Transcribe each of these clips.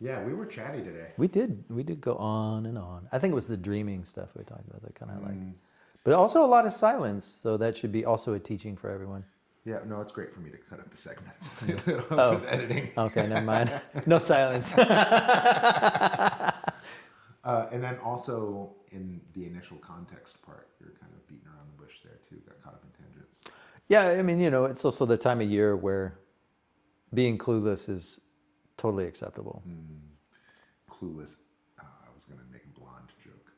Yeah, we were chatty today. We did go on and on. I think it was the dreaming stuff we talked about that kind of like, Mm, but also a lot of silence. So that should be also a teaching for everyone. yeah, no, it's great for me to cut up the segments Yeah. for Oh, the editing. okay, never mind. No silence. And then also in the initial context part, you're kind of beating around the bush there too. Got caught up in tangents. Yeah, I mean, it's also the time of year where being clueless is totally acceptable. Clueless. I was gonna make a blonde joke.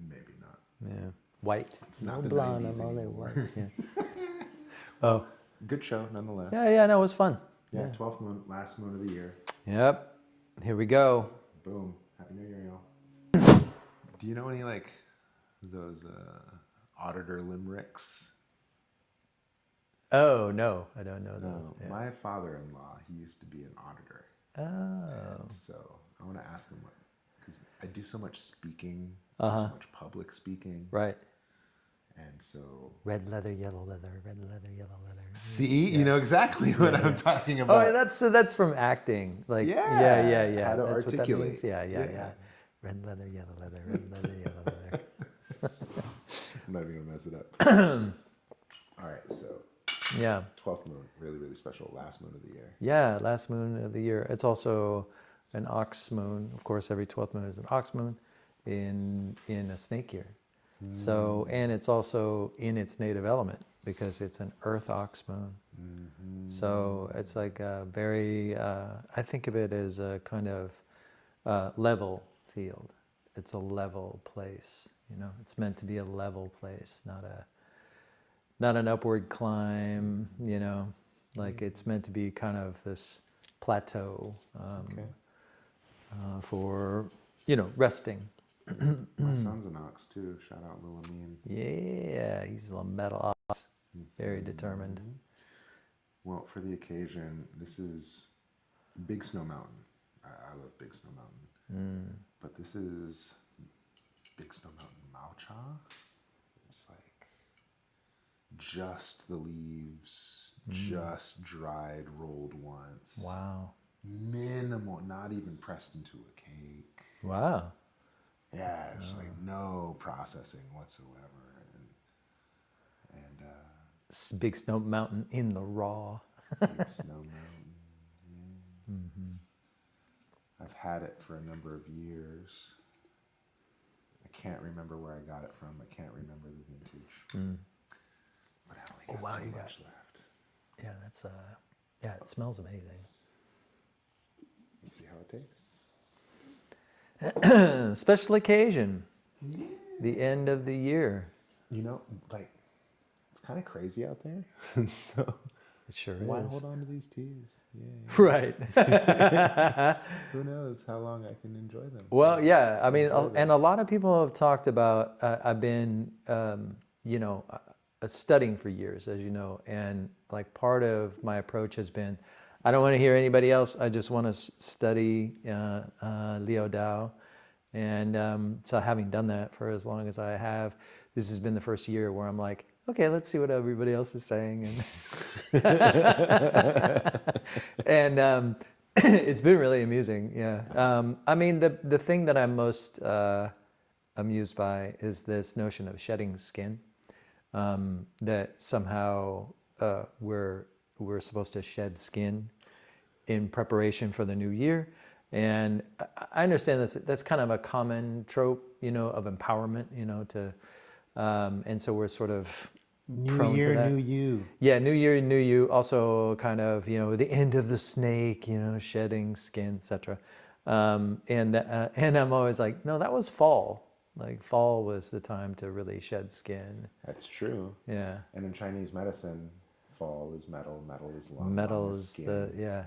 Maybe not. Yeah, white. It's not No the blonde, 90s I'm only anymore. white. Yeah. Oh, Good show, nonetheless. yeah, no, it was fun. Yeah, 12th moon, last moon of the year. Yep. Here we go. Boom. Happy New Year, y'all. Do you know any like those auditor limericks? Oh no, I don't know those. No. Yeah. My father-in-law, he used to be an auditor. Oh. And so I want to ask him what, because I do so much speaking, so much public speaking, Right. and so Red leather, yellow leather, red leather, yellow leather. see, you know exactly what I'm talking about. Oh, that's from acting. Like Yeah, yeah. how to That's articulate. what that means. Yeah. Yeah. Red leather, yellow leather, red leather, yellow leather. I'm not even gonna mess it up. All right, so Yeah. 12th moon, really, really special. Last moon of the year. Yeah, last moon of the year. It's also an ox moon. Of course, every 12th moon is an ox moon in a snake year. So, and it's also in its native element because it's an earth ox moon. So it's like a very, I think of it as a kind of level field. It's a level place, it's meant to be a level place, not an upward climb, like it's meant to be kind of this plateau for, resting. My son's an ox too. Shout out Lil Amin. Yeah, he's a metal ox, very determined. Well, for the occasion, this is Big Snow Mountain. I love Big Snow Mountain. But this is Big Snow Mountain Malcha. It's like just the leaves, just dried, rolled once. Wow. Minimal, not even pressed into a cake. Wow. Yeah, just like no processing whatsoever. And Big Snow Mountain in the raw. Big Snow Mountain. Yeah. I've had it for a number of years. I can't remember where I got it from. I can't remember the vintage. But I only got so much left. Yeah, that's yeah, it smells amazing. Let's see how it tastes. Special occasion. Yeah. The end of the year. Like it's kind of crazy out there. And so It sure why is. hold on to these teas? Yeah. Right. Who knows how long I can enjoy them? Well, yeah. I mean, enjoy them. and a lot of people have talked about. I've been, studying for years, as you know, and like part of my approach has been, I don't want to hear anybody else. I just want to study Liu Dao, and so having done that for as long as I have, this has been the first year where I'm like, okay, let's see what everybody else is saying, and it's been really amusing. Yeah, I mean, the thing that I'm most amused by is this notion of shedding skin. That somehow we're supposed to shed skin in preparation for the new year, and I understand that's kind of a common trope, of empowerment, and so we're sort of New year, new you. Yeah, new year, new you. Also, kind of the end of the snake, shedding skin, etc. And I'm always like, no, that was fall. Like fall was the time to really shed skin. That's true. Yeah. And in Chinese medicine, fall is metal, metal is lung, Metal lung is skin. yeah.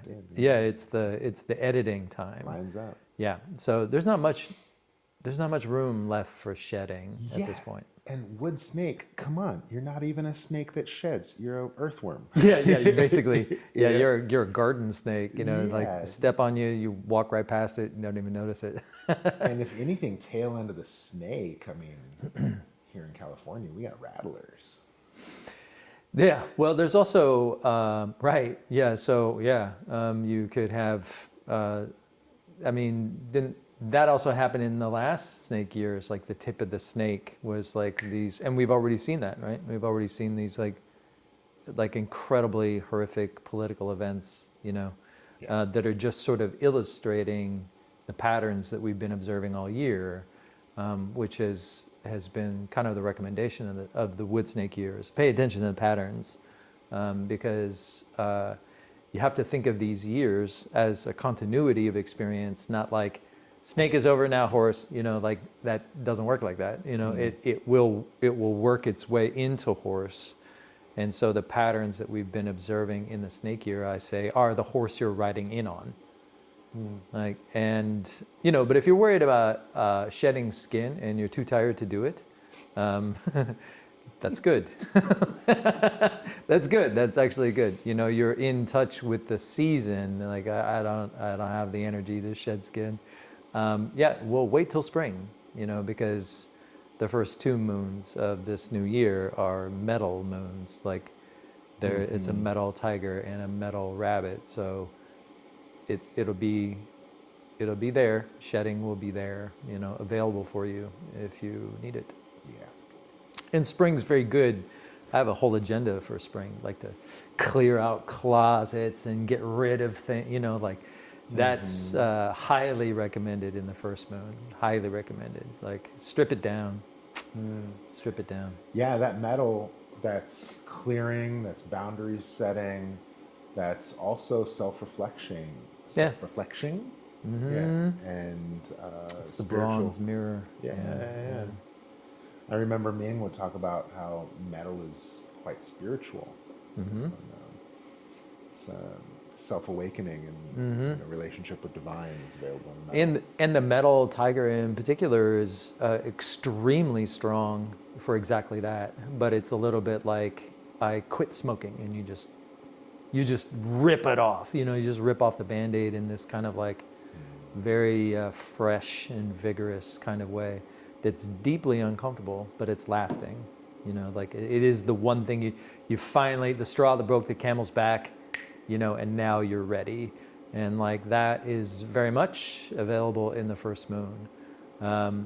It's the editing time. Lines up. Yeah. So there's not much room left for shedding at this point. And wood snake, come on, you're not even a snake that sheds. You're an earthworm. Yeah. You basically, Yeah. you're a garden snake. Yeah. Like step on you walk right past it, you don't even notice it. And if anything, tail end of the snake. I mean, here in California, we got rattlers. Yeah. Well, there's also right. Yeah. So yeah, you could have I mean, then that also happened in the last snake years. Like the tip of the snake was like these, and we've already seen that, right? We've already seen these like incredibly horrific political events, Yeah. that are just sort of illustrating the patterns that we've been observing all year, which has been kind of the recommendation of the wood snake years. Pay attention to the patterns, because you have to think of these years as a continuity of experience, not like snake is over now horse, like that doesn't work like that. It will work its way into horse. And so the patterns that we've been observing in the snake year, I say, are the horse you're riding in on. Like, and but if you're worried about shedding skin and you're too tired to do it, that's good. That's good. That's actually good. You're in touch with the season. Like I don't have the energy to shed skin. Yeah, well, wait till spring. Because the first 2 moons of this new year are metal moons. Like it's a metal tiger and a metal rabbit. So it'll be there. Shedding will be there. Available for you if you need it. Yeah. And spring's very good. I have a whole agenda for spring, like to clear out closets and get rid of things, like that's highly recommended in the first moon. Highly recommended. Like strip it down. Strip it down. Yeah, that metal, that's clearing, that's boundary setting, that's also self-reflection. Yeah. Self-reflection. Mm-hmm. Yeah. And It's the bronze mirror. Yeah. I remember Ming would talk about how metal is quite spiritual. And, it's self-awakening and relationship with divine is available in metal. And the metal tiger in particular is extremely strong for exactly that. But it's a little bit like I quit smoking, and you just rip it off. You just rip off the Band-Aid in this kind of like very fresh and vigorous kind of way. That's deeply uncomfortable, but it's lasting. Like it is the one thing you finally, the straw that broke the camel's back, and now you're ready. And like that is very much available in the first moon.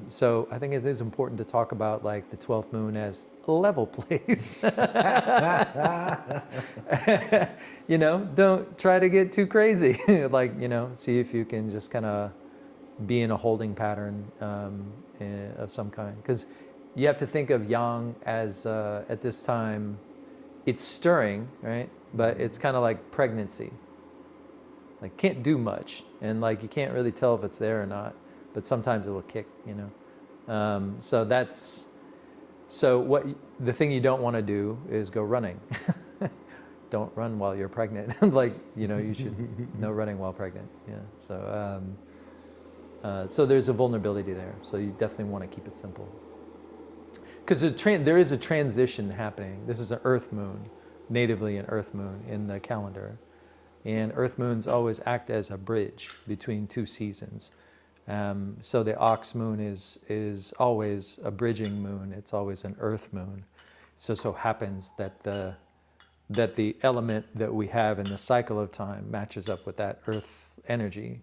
So I think it is important to talk about like the 12th moon as a level place. Don't try to get too crazy. Like, see if you can just kind of be in a holding pattern of some kind. Because you have to think of yang as, at this time, it's stirring, right? But it's kind of like pregnancy. Like, can't do much. And like, you can't really tell if it's there or not. But sometimes it'll kick, So the thing you don't want to do is go running. Don't run while you're pregnant. Like, you should no running while pregnant. Yeah. So there's a vulnerability there. So you definitely want to keep it simple. Because there is a transition happening. This is an Earth moon, natively an Earth moon in the calendar. And Earth moons always act as a bridge between 2 seasons. So the ox moon is always a bridging moon. It's always an Earth moon. So happens that the element that we have in the cycle of time matches up with that Earth energy.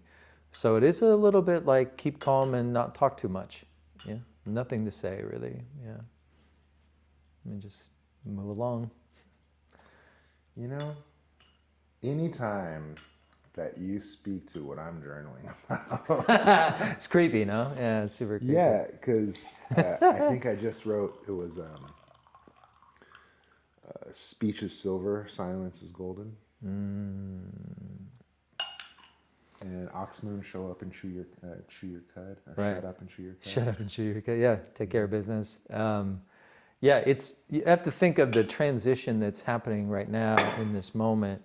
So it is a little bit like keep calm and not talk too much. Yeah, nothing to say really. Yeah, and just move along. Anytime that you speak to what I'm journaling about. It's creepy, no? Yeah, it's super creepy. Yeah, because I think I just wrote, it was speech is silver, silence is golden. And ox moon, show up and chew your cud. Or Right. Shut up and chew your cud. Shut up and chew your cud. Yeah, take care of business. Yeah, you have to think of the transition that's happening right now in this moment.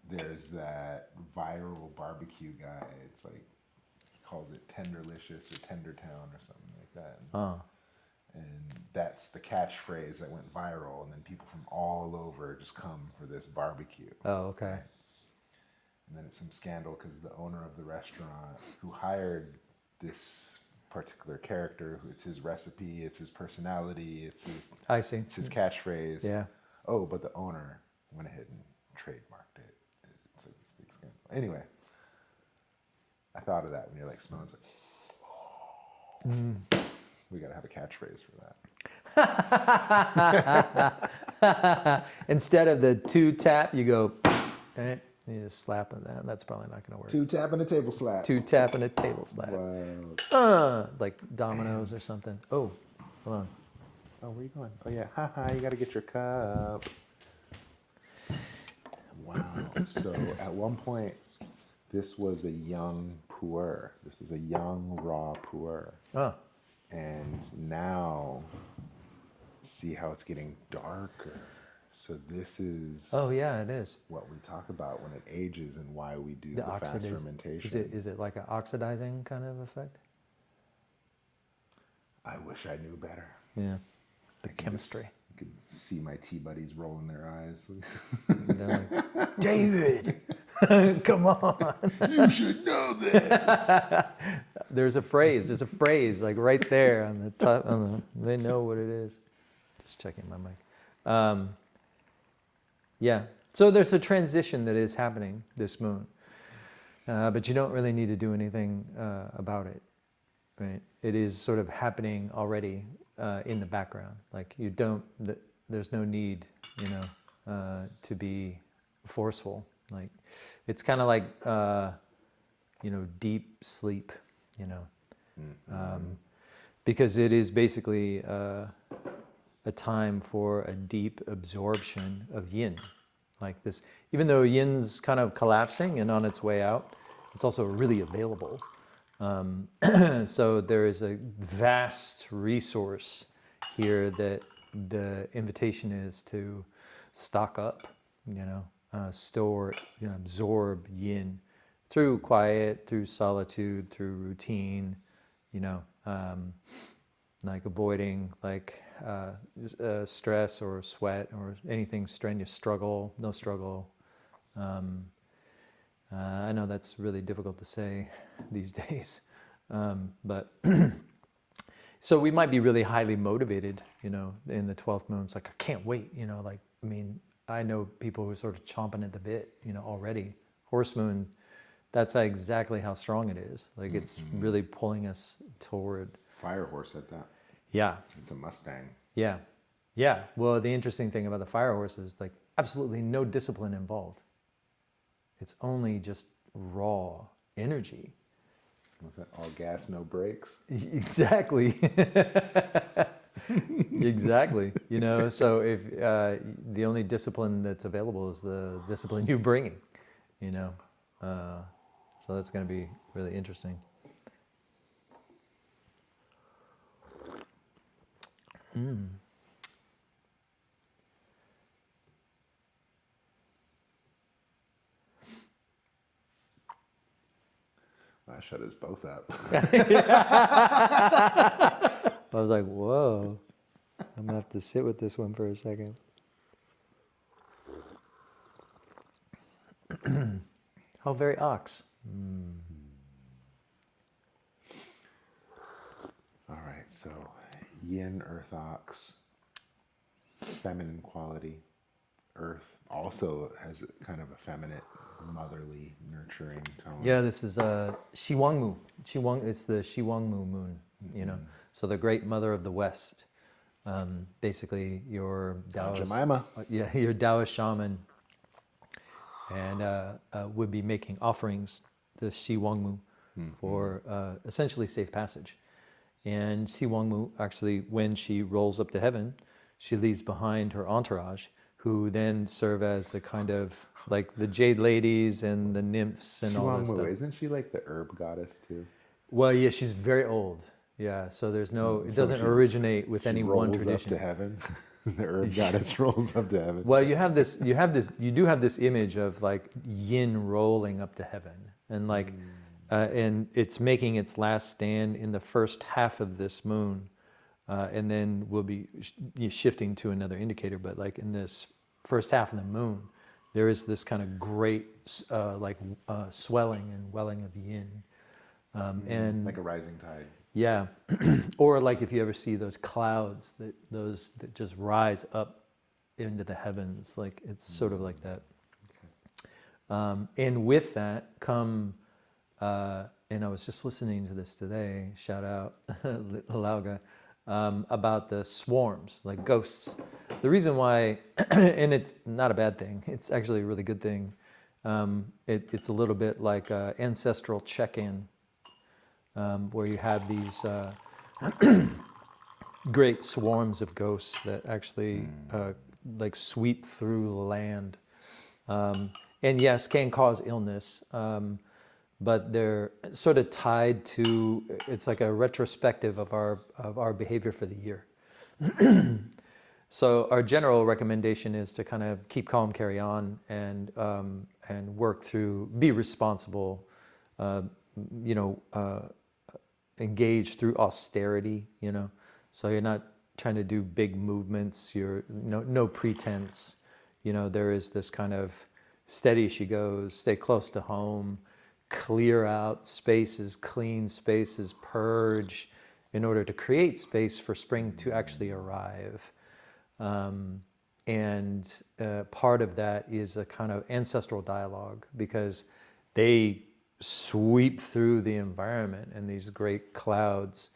There's that viral barbecue guy. It's like, he calls it Tenderlicious or Tendertown or something like that. Oh. And that's the catchphrase that went viral. And then people from all over just come for this barbecue. Oh, okay. Right? And then it's some scandal because the owner of the restaurant who hired this particular character. It's his recipe. It's his personality. I see. It's his catchphrase. Yeah. Oh, but the owner went ahead and trademarked it. It's like this big scandal. Anyway, I thought of that when you're like smelling. It's like, we got to have a catchphrase for that. Instead of the 2 tap, you go, eh, you just slap on that. That's probably not going to work. 2 tap and a table slap. 2 tap and a table slap. Wow. Like dominoes or something. Oh, hold on. Oh, where you going? Oh yeah, haha, you gotta get your cup. Wow. So at one point, this was a young pu'er. This was a young raw pu'er. Oh, And now, see how it's getting darker. So this is oh yeah, it is. what we talk about when it ages and why we do The the fast oxidiz- fermentation. Is it like an oxidizing kind of effect? I wish I knew better. Yeah. The I can chemistry. just- I could see my tea buddies rolling their eyes. They're like, David, come on. You should know this. There's a phrase like right there on the top. They know what it is. Just checking my mic. Yeah. So there's a transition that is happening this moon, but you don't really need to do anything about it, right? It is sort of happening already in the background. Like you don't. There's no need, to be forceful. Like it's kind of like deep sleep, because it is basically a time for a deep absorption of yin. Like this, even though yin's kind of collapsing and on its way out, it's also really available. So there is a vast resource here that the invitation is to stock up, store, absorb yin through quiet, through solitude, through routine, like avoiding stress or sweat or anything strenuous, no struggle. I know that's really difficult to say these days, but so we might be really highly motivated, in the 12th moon. It's like, I can't wait, I know people who are sort of chomping at the bit, already. Horse moon, that's exactly how strong it is. Like it's really pulling us toward. Fire horse at that. Yeah. It's a Mustang. Yeah. Yeah. Well, the interesting thing about the fire horse is like absolutely no discipline involved. It's only just raw energy. Was that all gas, no brakes? Exactly. Exactly. So if the only discipline that's available is the discipline you're bringing, so that's going to be really interesting. I shut us both up. I was like, whoa, I'm going to have to sit with this one for a second. How very ox. All right, so yin, earth ox, feminine quality. Earth also has kind of a feminine, motherly, nurturing tone. Yeah, this is Shiwangmu. It's the Shiwangmu moon, So the great mother of the West. Basically, your Taoist, Jemima. Your Taoist shaman, and would be making offerings to Shiwangmu for essentially safe passage. And Shiwangmu, actually, when she rolls up to heaven, she leaves behind her entourage, who then serve as a kind of like the jade ladies and the nymphs and all that stuff. Isn't she like the herb goddess too? Well, yeah, she's very old. Yeah, so there's it doesn't originate with any one tradition. Up to heaven. The herb goddess rolls up to heaven. Well, you do have this image of like yin rolling up to heaven, and like, and it's making its last stand in the first half of this moon, and then we'll be shifting to another indicator. But like in this first half of the moon, there is this kind of great swelling and welling of yin, and like a rising tide. Yeah. Or like if you ever see those clouds, that just rise up into the heavens, like it's sort of like that. And with that come, and I was just listening to this today, shout out Lauga, about the swarms, like ghosts. The reason why, and it's not a bad thing, it's actually a really good thing. It's a little bit like ancestral check-in, where you have these great swarms of ghosts that actually like sweep through the land, and yes, can cause illness, but they're sort of tied to. It's like a retrospective of our behavior for the year. So our general recommendation is to kind of keep calm, carry on, and work through, be responsible, uh, you know, engage through austerity, you know. So you're not trying to do big movements. You're no pretense. You know, there is this kind of steady she goes, stay close to home, clear out spaces, clean spaces, purge, in order to create space for spring to actually arrive. And part of that is a kind of ancestral dialogue, because they sweep through the environment in these great clouds,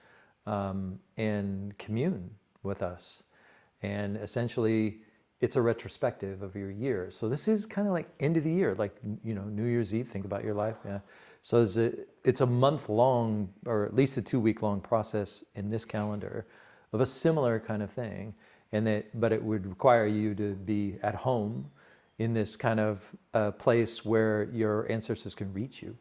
and commune with us. And essentially, it's a retrospective of your year. So this is kind of like end of the year, like, you know, New Year's Eve, think about your life. Yeah. So it's a month long, or at least a 2-week long process in this calendar of a similar kind of thing. But it would require you to be at home in this kind of place where your ancestors can reach you.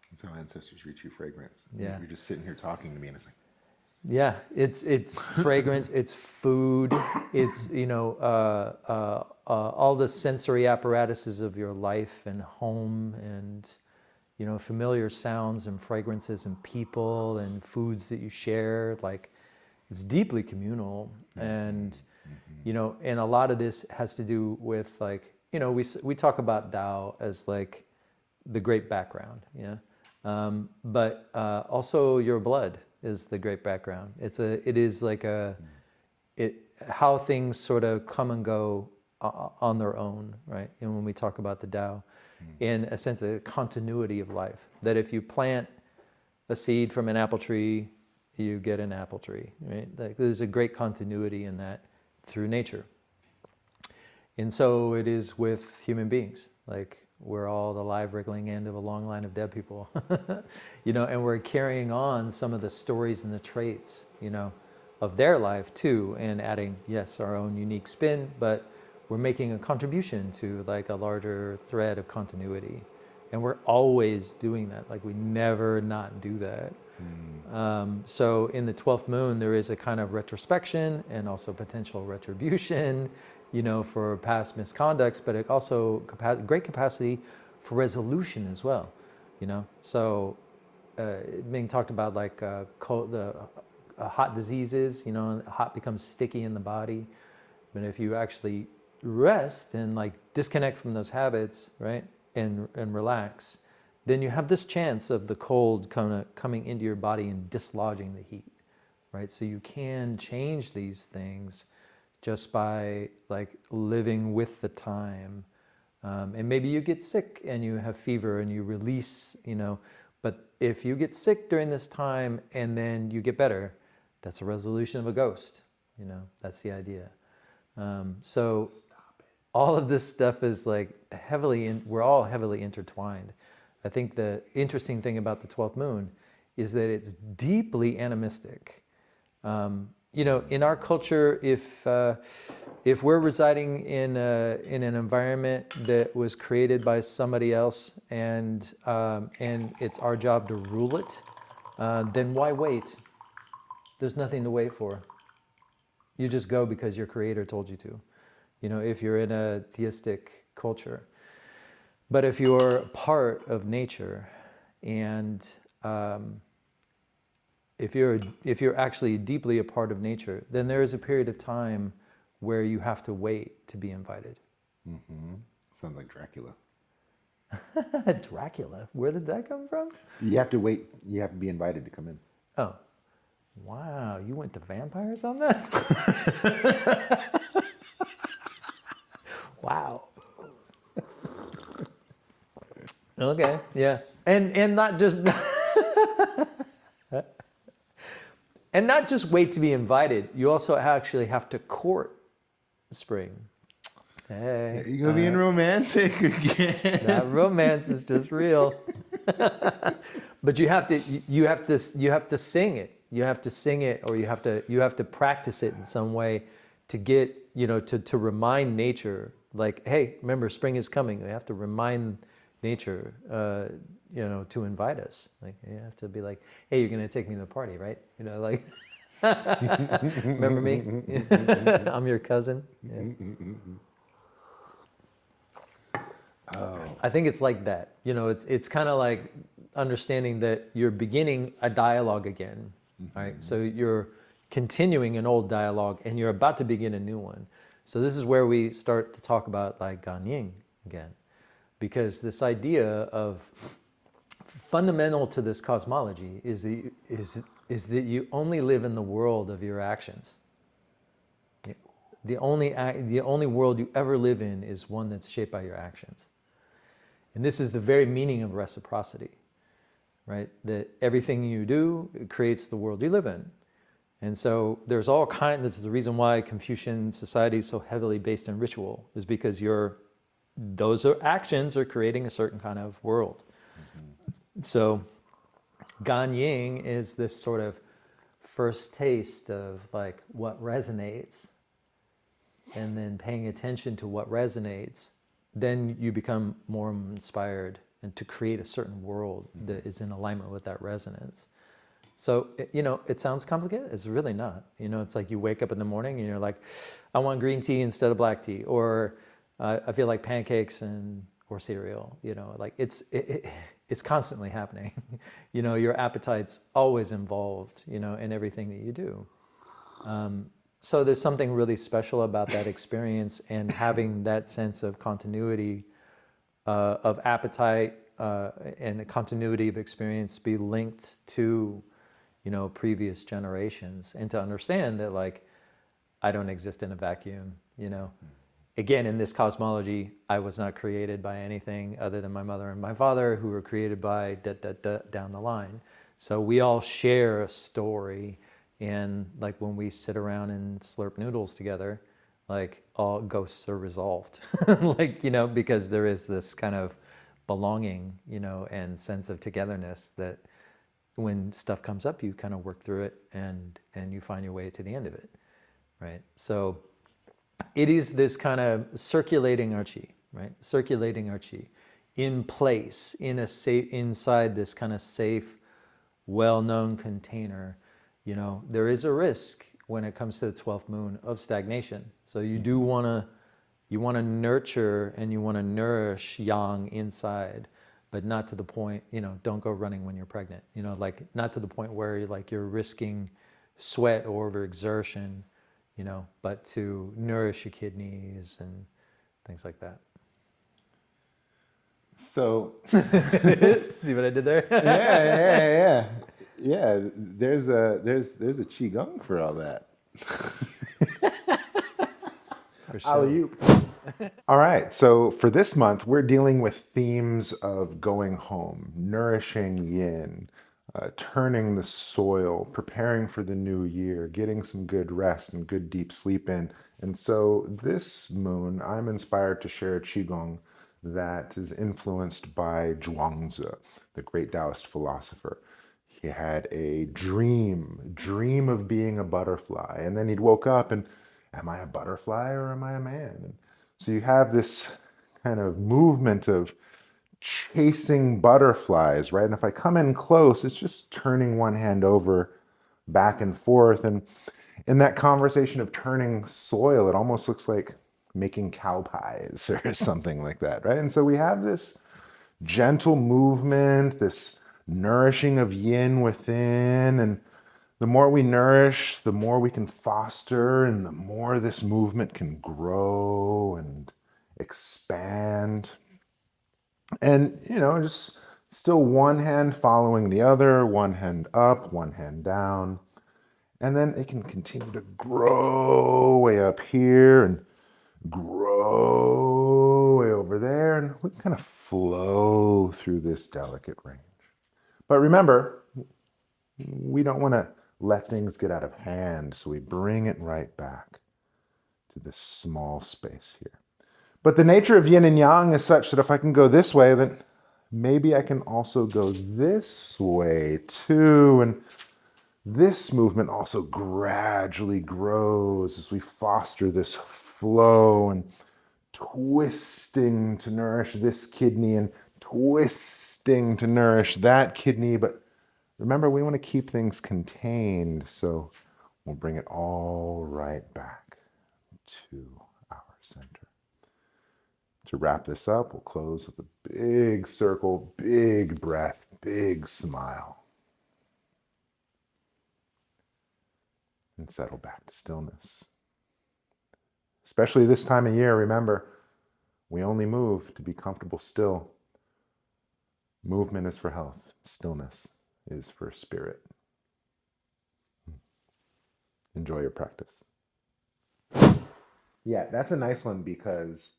That's how ancestors reach you, fragrance. Yeah. You're just sitting here talking to me, and it's like, Yeah, it's fragrance, it's food, it's, you know, all the sensory apparatuses of your life and home, and, you know, familiar sounds and fragrances and people and foods that you share. Like, it's deeply communal. And, you know, and a lot of this has to do with, like, you know, we talk about Tao as like the great background, yeah, but also your blood is the great background. It is like how things sort of come and go on their own, right? And when we talk about the Tao, in a sense, a continuity of life, that if you plant a seed from an apple tree, you get an apple tree, right? Like, there's a great continuity in that through nature. And so it is with human beings. Like, we're all the live wriggling end of a long line of dead people, you know, and we're carrying on some of the stories and the traits, you know, of their life too, and adding, yes, our own unique spin, but we're making a contribution to like a larger thread of continuity. And we're always doing that. Like, we never not do that. So in the 12th moon, there is a kind of retrospection and also potential retribution, you know, for past misconducts, but it also great capacity for resolution as well, you know. So being talked about like hot diseases, you know, hot becomes sticky in the body. But if you actually rest and like disconnect from those habits, right, and relax, then you have this chance of the cold kind of coming into your body and dislodging the heat, right? So you can change these things just by like living with the time. And maybe you get sick and you have fever and you release, you know, but if you get sick during this time and then you get better, that's a resolution of a ghost, you know, that's the idea. So all of this stuff is like we're all heavily intertwined. I think the interesting thing about the 12th moon is that it's deeply animistic. You know, in our culture, if we're residing in an environment that was created by somebody else, and it's our job to rule it, then why wait? There's nothing to wait for. You just go because your creator told you to. You know, if you're in a theistic culture. But if you're part of nature, and if you're actually deeply a part of nature, then there is a period of time where you have to wait to be invited. Sounds like Dracula. Dracula. Where did that come from? You have to wait. You have to be invited to come in. Oh, wow. You went to vampires on that? Wow. Okay. Yeah. And not just and not just wait to be invited. You also actually have to court spring. Hey, You go being romantic again. that romance is just real. But you have to sing it. You have to sing it, or you have to practice it in some way to get, to remind nature, like, hey, remember, spring is coming. We have to remind nature, to invite us. Like, you have to be like, hey, you're gonna take me to the party, right? Like, remember me? I'm your cousin. Yeah. I think it's like that. It's kind of like understanding that you're beginning a dialogue again, right? So you're continuing an old dialogue and you're about to begin a new one. So this is where we start to talk about like Ganying again, because this idea of fundamental to this cosmology is that you only live in the world of your actions. The only world you ever live in is one that's shaped by your actions. And this is the very meaning of reciprocity, right? That everything you do creates the world you live in. And so there's all kinds, this is the reason why Confucian society is so heavily based in ritual, is because those actions are creating a certain kind of world. Mm-hmm. So Ganying is this sort of first taste of like what resonates, and then paying attention to what resonates, then you become more inspired and to create a certain world that is in alignment with that resonance. So, it sounds complicated. It's really not. It's like you wake up in the morning and you're like, I want green tea instead of black tea, or I feel like pancakes or cereal. Like it's constantly happening. Your appetite's always involved, in everything that you do. So there's something really special about that experience, and having that sense of continuity of appetite and a continuity of experience be linked to, previous generations, and to understand that like I don't exist in a vacuum. Again, in this cosmology, I was not created by anything other than my mother and my father, who were created by down the line. So we all share a story. And like when we sit around and slurp noodles together, like all ghosts are resolved, like, because there is this kind of belonging, and sense of togetherness that when stuff comes up, you kind of work through it and you find your way to the end of it, right? So it is this kind of circulating archi, right? Circulating archi in place, inside this kind of safe, well-known container. There is a risk when it comes to the 12th moon of stagnation. So you do want to nurture and you want to nourish yang inside, but not to the point, don't go running when you're pregnant. Like not to the point where you're risking sweat or overexertion, but to nourish your kidneys and things like that. So, see what I did there? Yeah. There's a qigong for all that. For sure. All right. So for this month, we're dealing with themes of going home, nourishing yin, turning the soil, preparing for the new year, getting some good rest and good deep sleep in. And so this moon, I'm inspired to share a qigong that is influenced by Zhuangzi, the great Taoist philosopher. He had a dream of being a butterfly. And then he'd woke up and, am I a butterfly or am I a man? And so you have this kind of movement of chasing butterflies, right? And if I come in close, it's just turning one hand over back and forth. And in that conversation of turning soil, it almost looks like making cow pies or something like that, right? And so we have this gentle movement, this nourishing of yin within, and the more we nourish, the more we can foster, and the more this movement can grow and expand. And, just still one hand following the other, one hand up, one hand down. And then it can continue to grow way up here and grow way over there. And we can kind of flow through this delicate range. But remember, we don't want to let things get out of hand. So we bring it right back to this small space here. But the nature of yin and yang is such that if I can go this way, then maybe I can also go this way too. And this movement also gradually grows as we foster this flow and twisting to nourish this kidney and twisting to nourish that kidney. But remember, we want to keep things contained. So we'll bring it all right back to our center. To wrap this up, we'll close with a big circle, big breath, big smile. And settle back to stillness. Especially this time of year, remember, we only move to be comfortable still. Movement is for health. Stillness is for spirit. Enjoy your practice. Yeah, that's a nice one because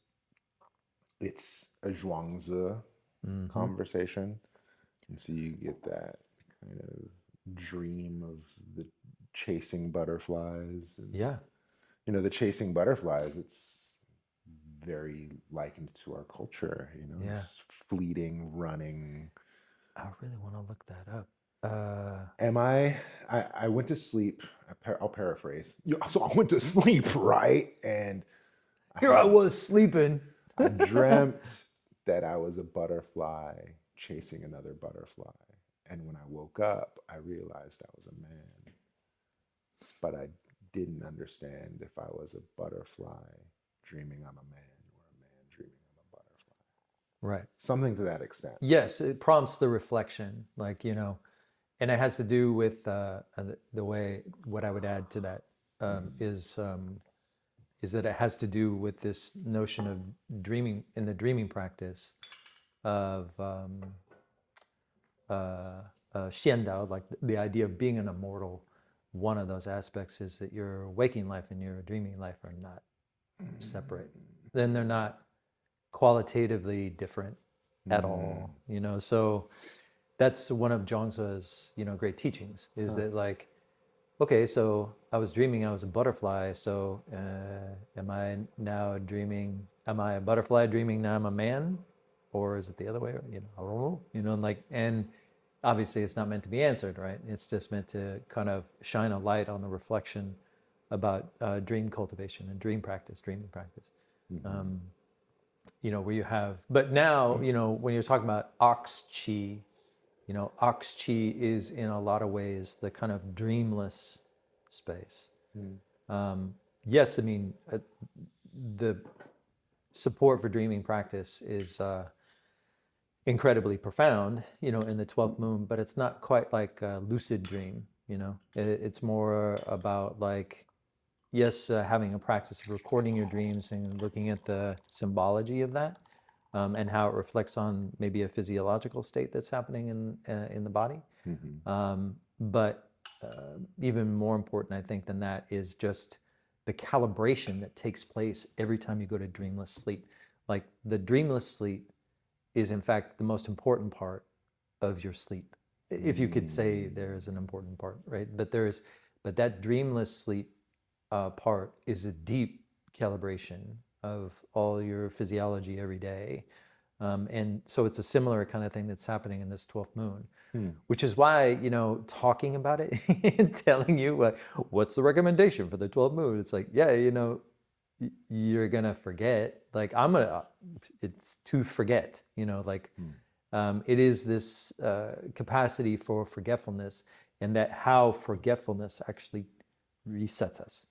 it's a zhuangzi conversation. And so you get that kind of dream of the chasing butterflies. And, Yeah. the chasing butterflies, it's very likened to our culture, Yeah. It's fleeting, running. I really want to look that up. I went to sleep. I'll paraphrase. So I went to sleep, right? And Here I was sleeping. I dreamt that I was a butterfly chasing another butterfly. And when I woke up, I realized I was a man. But I didn't understand if I was a butterfly dreaming I'm a man or a man dreaming I'm a butterfly. Right. Something to that extent. Yes, it prompts the reflection, and it has to do with the way. What I would add to that is that it has to do with this notion of dreaming in the dreaming practice of Xiandao, like the idea of being an immortal. One of those aspects is that your waking life and your dreaming life are not separate. Then they're not qualitatively different at all. So that's one of Zhuangzi's great teachings is that like, okay, so I was dreaming I was a butterfly, so am I now dreaming, am I a butterfly dreaming now I'm a man, or is it the other way? I don't know. And obviously it's not meant to be answered, right? It's just meant to kind of shine a light on the reflection about dream cultivation and dreaming practice. Where you have, but now, when you're talking about ox chi, ox chi is in a lot of ways the kind of dreamless space. Yes, I mean, the support for dreaming practice is incredibly profound, in the 12th moon, but it's not quite like a lucid dream, it's more about like, yes, having a practice of recording your dreams and looking at the symbology of that, and how it reflects on maybe a physiological state that's happening in the body. But even more important, I think, than that is just the calibration that takes place every time you go to dreamless sleep. Like the dreamless sleep is, in fact, the most important part of your sleep, if you could say there is an important part, right? But that dreamless sleep part is a deep calibration of all your physiology every day. And so it's a similar kind of thing that's happening in this 12th moon, which is why, talking about it and telling you what's the recommendation for the 12th moon. It's like, yeah, you're going to forget. Like it's to forget, it is this capacity for forgetfulness, and that how forgetfulness actually resets us.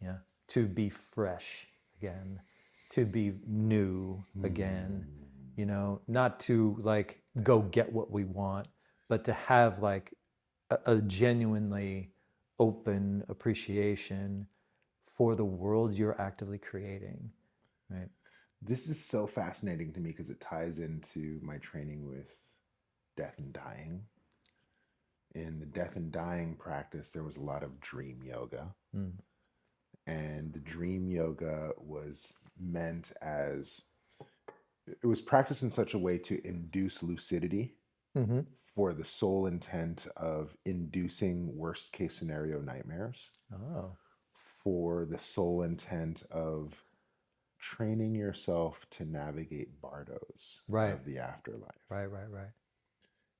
Yeah, to be fresh again, to be new again, not to like go get what we want, but to have like a genuinely open appreciation for the world you're actively creating, right? This is so fascinating to me because it ties into my training with death and dying. In the death and dying practice, there was a lot of dream yoga. Mm. And the dream yoga was meant as it was practiced in such a way to induce lucidity Mm-hmm. for the sole intent of inducing worst case scenario nightmares, Oh, for the sole intent of training yourself to navigate bardos right, of the afterlife. right, right, right.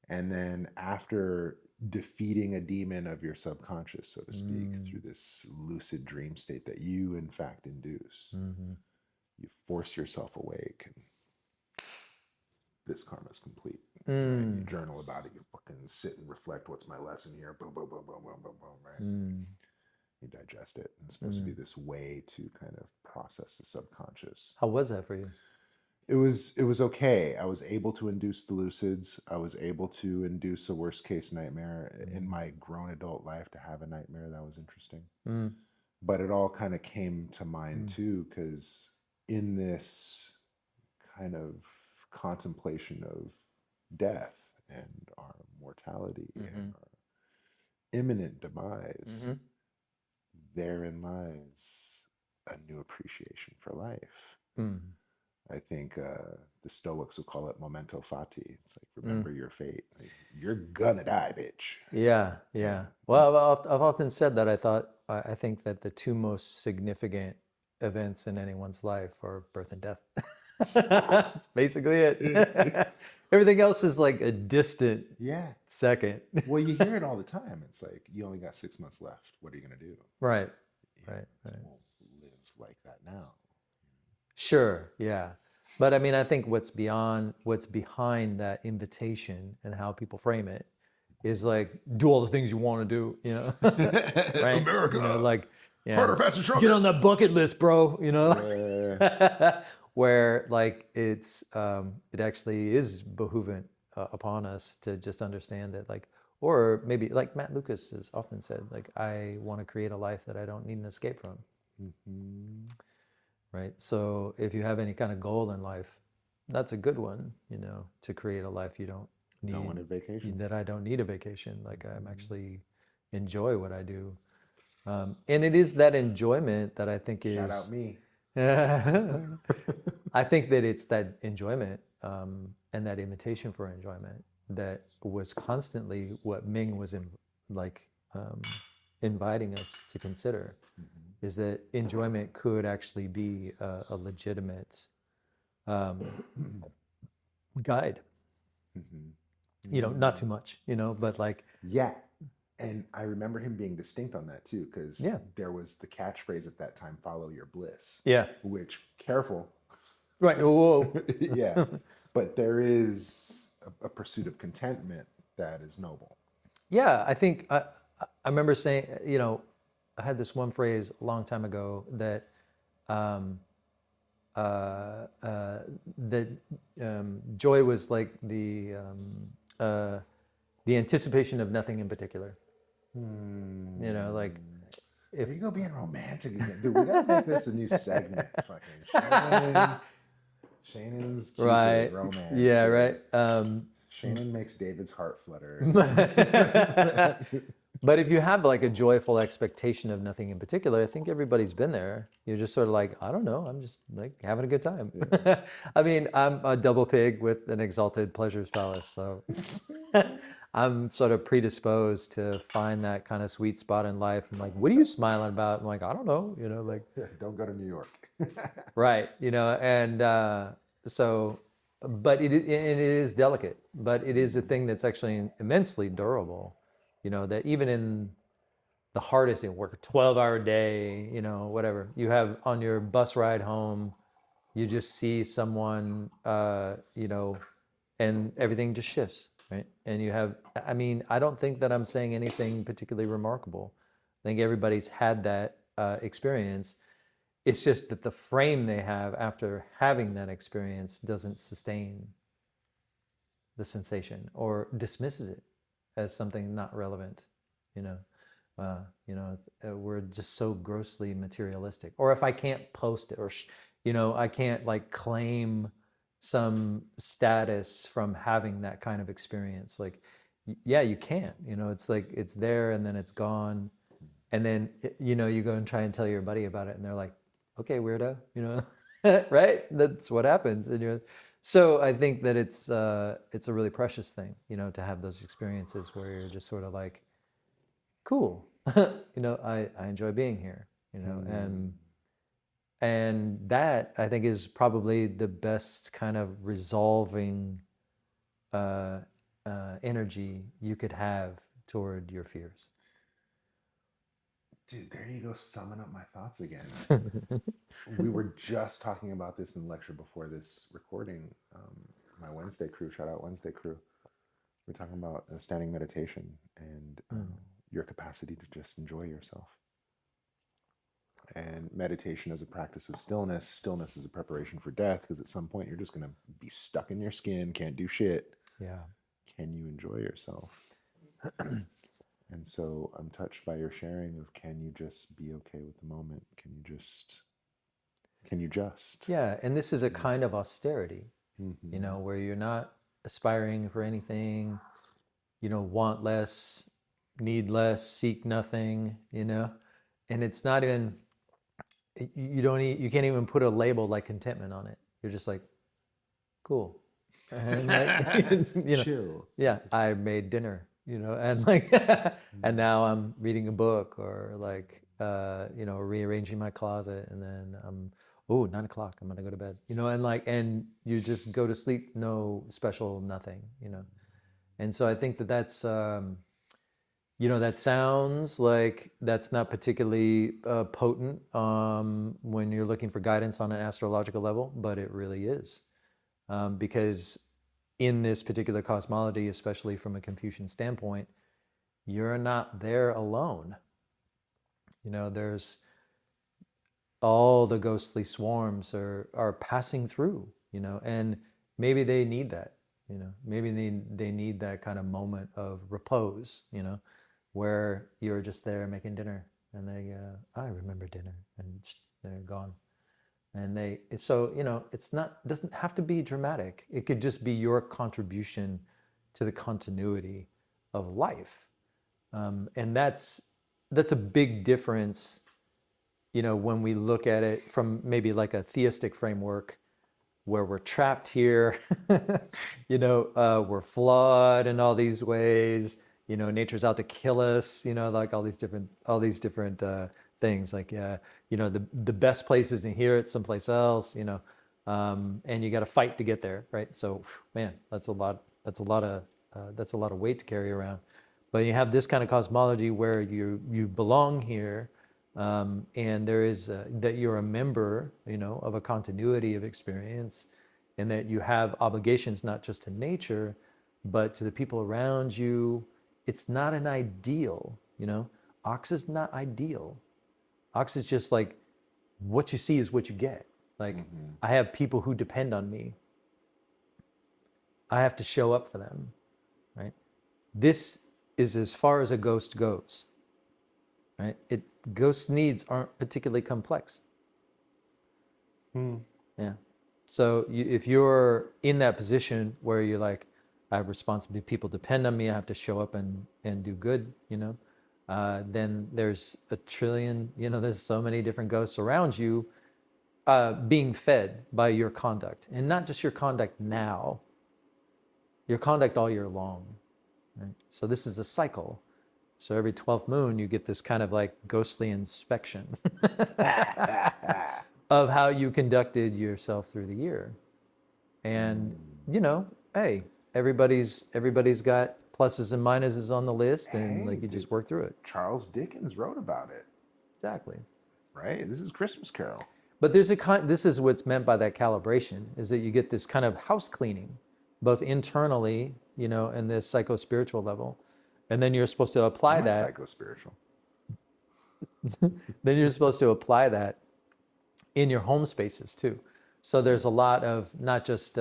And then after defeating a demon of your subconscious, so to speak, Mm. through this lucid dream state that you in fact induce, Mm-hmm. you force yourself awake and this karma is complete. Right? You Mm. journal about it, you fucking sit and reflect, what's my lesson here? Boom, boom, boom, boom, boom, boom, boom, right? Mm. You digest it. It's supposed to be Mm. this way to kind of process the subconscious. How was that for you? It was okay. I was able to induce the lucids. I was able to induce a worst case nightmare in my grown adult life. To have a nightmare, that was interesting. Mm. But it all kind of came to mind Mm. too, because in this kind of contemplation of death and our mortality Mm-hmm. and our imminent demise, Mm-hmm. therein lies a new appreciation for life. Mm. I think the Stoics will call it memento fati. It's like, Mm. remember your fate. Like, you're gonna die, bitch. Yeah, yeah. Well, I've often said that I think that the two most significant events in anyone's life are birth and death. That's basically it. Everything else is like a distant Yeah. second. Well, you hear it all the time. It's like, you only got 6 months left. What are you gonna do? Right, Yeah, right, so right. we'll live like that now. Sure, yeah. But I mean, I think what's behind that invitation and how people frame it is like, do all the things you want to do, right? America, Like, yeah, harder, faster, stronger. get on that bucket list, bro. Yeah. Where like it actually is behoovent upon us to just understand that, like, or maybe like Matt Lucas has often said, like, I want to create a life that I don't need an escape from. Mhm. Right? So if you have any kind of goal in life, that's a good one, to create a life you don't need, Don't want a vacation. that I don't need a vacation. Like, I'm Mhm. actually enjoy what I do. And it is that enjoyment that I think Shout out is, me. I think that it's that enjoyment and that invitation for enjoyment that was constantly what Ming was like inviting us to consider. Mhm. Is that enjoyment could actually be a legitimate um, guide. Mhm. Not too much, but like, Yeah. And I remember him being distinct on that too, because yeah, there was the catchphrase at that time, follow your bliss, yeah, which, careful. right. Whoa. Yeah. But there is a pursuit of contentment that is noble. Yeah, I think I remember saying, I had this one phrase a long time ago that um, that joy was like the anticipation of nothing in particular. Like, if Here you go being romantic again. Dude, we gotta make this a new segment. Fucking Shannon's Cupid right, romance. yeah, right. Shannon makes David's heart flutter. But if you have like a joyful expectation of nothing in particular, I think everybody's been there. You're just sort of like, I don't know, I'm just like having a good time. I mean, I'm a double pig with an exalted pleasures palace, so I'm sort of predisposed to find that kind of sweet spot in life. And like, what are you smiling about? I'm like, I don't know, like, Don't go to New York. right, and so, but it is delicate, but it is a thing that's actually immensely durable. That even in the hardest, work a 12-hour day, whatever you have on your bus ride home, you just see someone, and everything just shifts, right? And you have, I mean, I don't think that I'm saying anything particularly remarkable. I think everybody's had that experience. It's just that the frame they have after having that experience doesn't sustain the sensation or dismisses it as something not relevant, you know. We're just so grossly materialistic. Or if I can't post it, or I can't like claim some status from having that kind of experience. Like, yeah, you can't. It's like it's there and then it's gone, and then you go and try and tell your buddy about it, and they're like, "Okay, weirdo," right? That's what happens, and so I think that it's a really precious thing, to have those experiences where you're just sort of like, cool. I enjoy being here, and that I think is probably the best kind of resolving energy you could have toward your fears. Dude, there you go, summing up my thoughts again. We were just talking about this in the lecture before this recording. My Wednesday crew, shout out Wednesday crew. We're talking about standing meditation and your capacity to just enjoy yourself. And meditation as a practice of stillness. Stillness is a preparation for death, because at some point you're just going to be stuck in your skin, can't do shit. Yeah. Can you enjoy yourself? And so I'm touched by your sharing of, can you just be okay with the moment? Can you just? Yeah, and this is a kind of austerity, where you're not aspiring for anything, want less, need less, seek nothing, and it's not even, you can't even put a label like contentment on it. You're just like, cool. And like, chill. Yeah, I made dinner, and like, and now I'm reading a book, or like, rearranging my closet, and then 9 o'clock, I'm gonna go to bed, and you just go to sleep, no special nothing, and so I think that's that sounds like that's not particularly potent when you're looking for guidance on an astrological level, but it really is. Because in this particular cosmology, especially from a Confucian standpoint, you're not there alone. There's all the ghostly swarms are passing through, and maybe they need that, maybe they need that kind of moment of repose, where you're just there making dinner, and they I remember dinner, and they're gone. And it's not, doesn't have to be dramatic. It could just be your contribution to the continuity of life. And that's a big difference, when we look at it from maybe like a theistic framework, where we're trapped here, we're flawed in all these ways, nature's out to kill us, like all these different things, like, the best place isn't here, it's someplace else, and you got to fight to get there, right? So, man, that's a lot of weight to carry around. But you have this kind of cosmology where you belong here, and there is that you're a member, of a continuity of experience, and that you have obligations not just to nature, but to the people around you. It's not an ideal, Ox is not ideal. Ox is just like, what you see is what you get. Like, I have people who depend on me. I have to show up for them, right? This is as far as a ghost goes, right? Ghost needs aren't particularly complex. Yeah. So if you're in that position where you're like, I have responsibility, people depend on me, I have to show up and do good, then there's a trillion, there's so many different ghosts around you, being fed by your conduct. And not just your conduct now, your conduct all year long, right? So this is a cycle. So every 12th moon, you get this kind of like ghostly inspection of how you conducted yourself through the year. And, hey, everybody's got pluses and minuses on the list, and like you just work through it. Charles Dickens wrote about it. Exactly. Right? This is Christmas Carol. But this is what's meant by that calibration, is that you get this kind of house cleaning, both internally, and this psycho-spiritual level. And then you're supposed to apply that. Psycho-spiritual. Then you're supposed to apply that in your home spaces too. So there's a lot of not just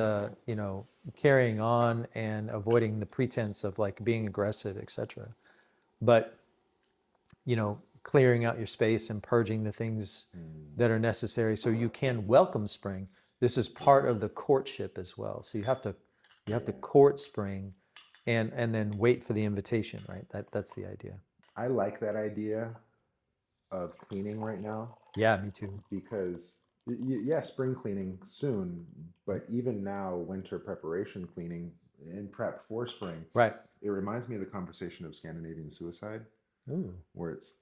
carrying on and avoiding the pretense of like being aggressive, etc. But clearing out your space and purging the things that are necessary so you can welcome spring. This is part of the courtship as well. So you have to court spring and then wait for the invitation, right? That's the idea. I like that idea of cleaning right now Yeah, me too. because yeah, spring cleaning soon, but even now, winter preparation cleaning and prep for spring. Right. It reminds me of the conversation of Scandinavian suicide, Ooh. where it's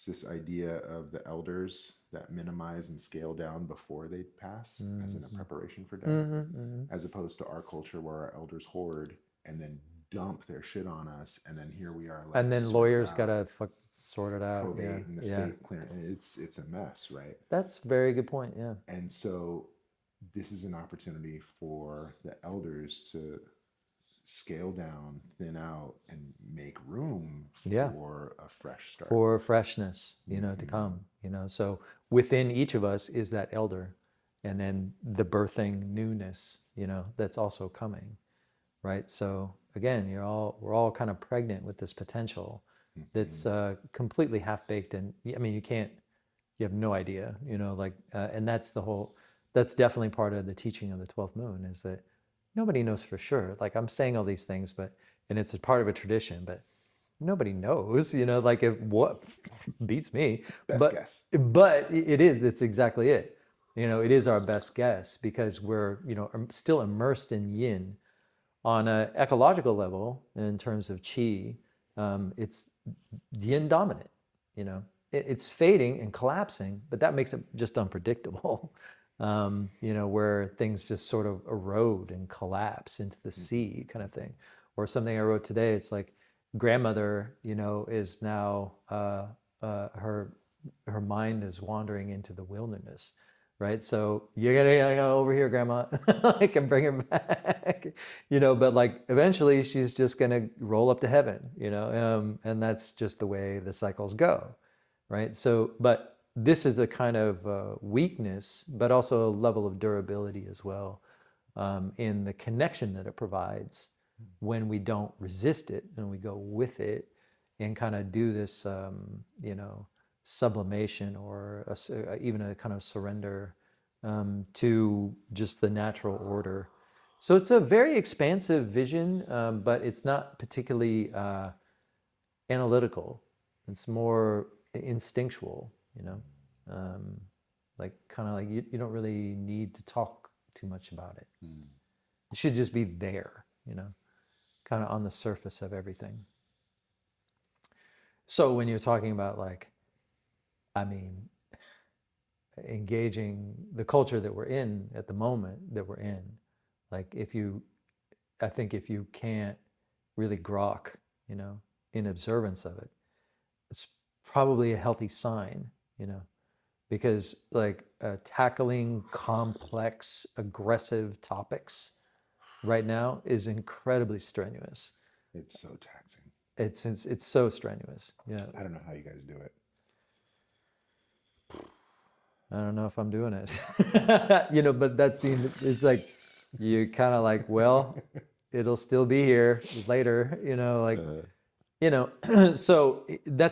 this idea of the elders that minimize and scale down before they pass, as in a preparation for death, as opposed to our culture where our elders hoard and then dump their shit on us, and then here we are, like, And then lawyers gotta sort it out. probate Yeah. and Yeah. estate clearance. It's a mess, right? That's a very good point. Yeah. And so this is an opportunity for the elders to scale down, thin out, and make room Yeah. for a fresh start. For freshness, to come, So within each of us is that elder, and then the birthing newness, that's also coming, right? So again, we're all kind of pregnant with this potential that's completely half baked, and I mean, you have no idea, and that's definitely part of the teaching of the 12th moon, is that nobody knows for sure. Like, I'm saying all these things, and it's a part of a tradition, but nobody knows, like, if what beats me. Best guess. But it's exactly it. It is our best guess because we're, still immersed in yin on an ecological level in terms of qi. It's yin dominant, it's fading and collapsing, but that makes it just unpredictable. Where things just sort of erode and collapse into the sea kind of thing. Or something I wrote today, it's like grandmother, is now, her mind is wandering into the wilderness, right? So you're gonna go over here, grandma, I can bring her back, but like eventually she's just gonna roll up to heaven, and that's just the way the cycles go, right? So, but this is a kind of weakness, but also a level of durability as well, in the connection that it provides when we don't resist it and we go with it and kind of do this, sublimation or even a kind of surrender to just the natural order. So it's a very expansive vision, but it's not particularly analytical. It's more instinctual, like kind of like you don't really need to talk too much about it. It should just be there, kind of on the surface of everything. So when you're talking about, like, I mean, engaging the culture that we're in at the moment that we're in, like, I think if you can't really grok, in observance of it, it's probably a healthy sign, because like tackling complex, aggressive topics right now is incredibly strenuous. It's so taxing. It's so strenuous. Yeah. I don't know how you guys do it. I don't know if I'm doing it, but it's like, you kind of like, well, it'll still be here later, so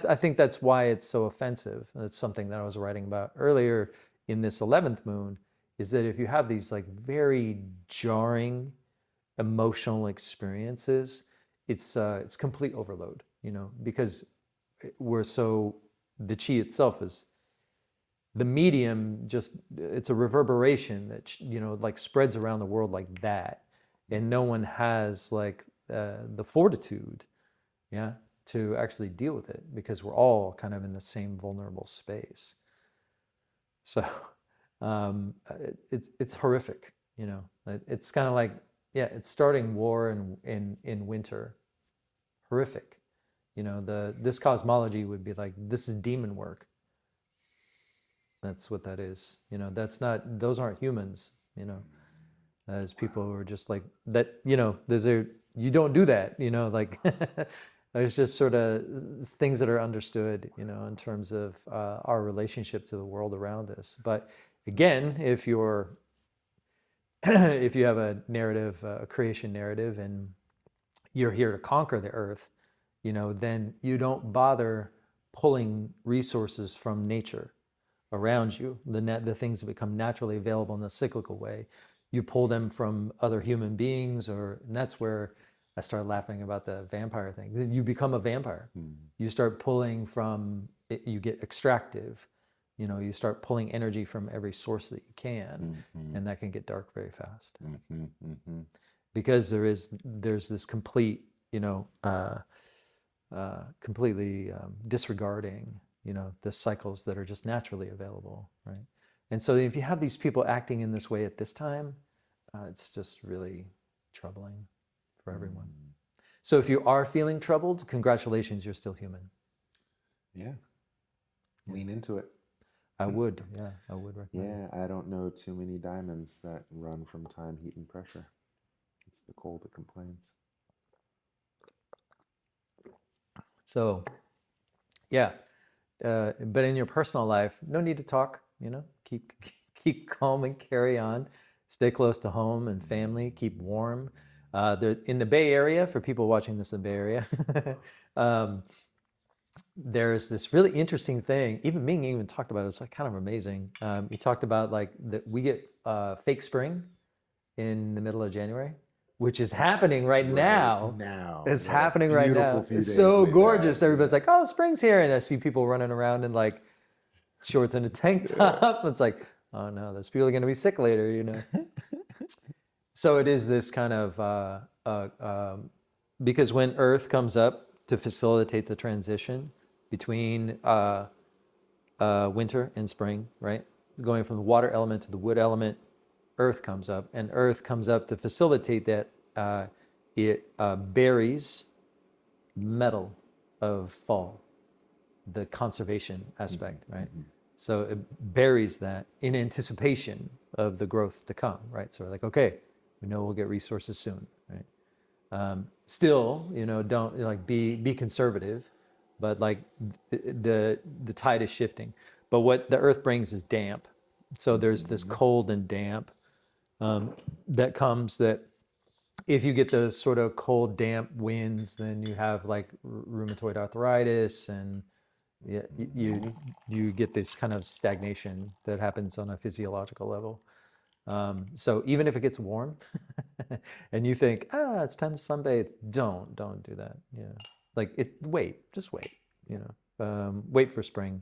I think that's why it's so offensive. That's something that I was writing about earlier in this 11th moon, is that if you have these like very jarring emotional experiences, it's complete overload, because the chi itself is the medium, it's a reverberation that, like spreads around the world like that. And no one has like the fortitude, to actually deal with it, because we're all kind of in the same vulnerable space. So it's horrific, it's kind of like, it's starting war in winter. Horrific. This cosmology would be like, this is demon work. That's what that is. Those aren't humans, as people who are just like that, you don't do that, like there's just sort of things that are understood, in terms of our relationship to the world around us. But again, if you have a narrative, a creation narrative, and you're here to conquer the earth, then you don't bother pulling resources from nature around you, the things that become naturally available in a cyclical way. You pull them from other human beings, and that's where I started laughing about the vampire thing. You become a vampire. You start pulling from it, you get extractive. You start pulling energy from every source that you can, and that can get dark very fast. Because there's this complete, completely disregarding, the cycles that are just naturally available, right? And so if you have these people acting in this way at this time, it's just really troubling for everyone. So if you are feeling troubled, congratulations, you're still human. Yeah. Lean into it. I would recommend. Yeah, I don't know too many diamonds that run from time, heat, and pressure. It's the cold that complains. So, yeah, but in your personal life, no need to talk. Keep calm and carry on. Stay close to home and family. Keep warm. In the Bay Area, for people watching this in the Bay Area, there's this really interesting thing. Even Ming even talked about it. It's like kind of amazing. He talked about like that we get fake spring in the middle of January, which is happening right now. It's happening right now. It's so gorgeous. Everybody's like, "Oh, spring's here," and I see people running around in like shorts and a tank top. It's like, oh no, those people are going to be sick later, So it is this kind of because when Earth comes up to facilitate the transition between winter and spring, right? Going from the water element to the wood element, Earth comes up, and Earth comes up to facilitate that. It buries metal of fall, the conservation aspect, right? So it buries that in anticipation of the growth to come, right? So we're like, okay, we know we'll get resources soon, right? Still, don't like be conservative, but like the tide is shifting. But what the Earth brings is damp. So there's this cold and damp that comes that if you get those sort of cold, damp winds, then you have like rheumatoid arthritis, and you get this kind of stagnation that happens on a physiological level. So even if it gets warm and you think, it's time to sunbathe, don't do that. Just wait, wait for spring,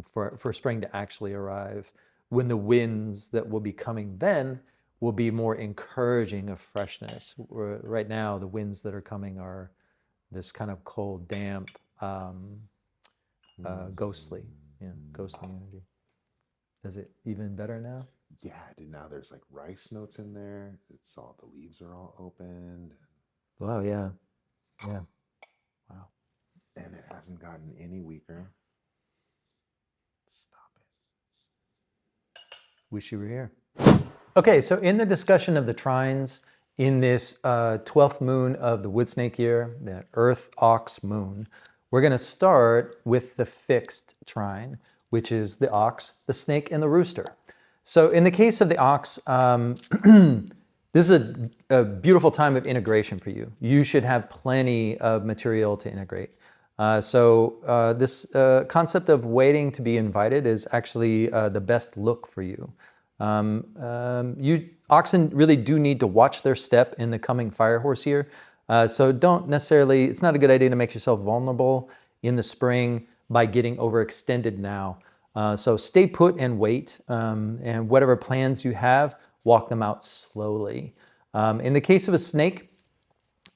for spring to actually arrive, when the winds that will be coming then will be more encouraging of freshness. Right now, the winds that are coming are this kind of cold, damp, ghostly energy. Is it even better now? Yeah, dude, now there's like rice notes in there. It's all, the leaves are all opened. Wow, yeah. Wow. And it hasn't gotten any weaker. Stop it. Wish you were here. Okay, so in the discussion of the trines in this 12th moon of the wood snake year, the Earth Ox moon, we're going to start with the fixed trine, which is the ox, the snake, and the rooster. So in the case of the ox, this is a beautiful time of integration for you. You should have plenty of material to integrate. So this concept of waiting to be invited is actually the best look for you. Oxen really do need to watch their step in the coming fire horse year. So don't necessarily, it's not a good idea to make yourself vulnerable in the spring by getting overextended now. So stay put and wait, and whatever plans you have, walk them out slowly. In the case of a snake,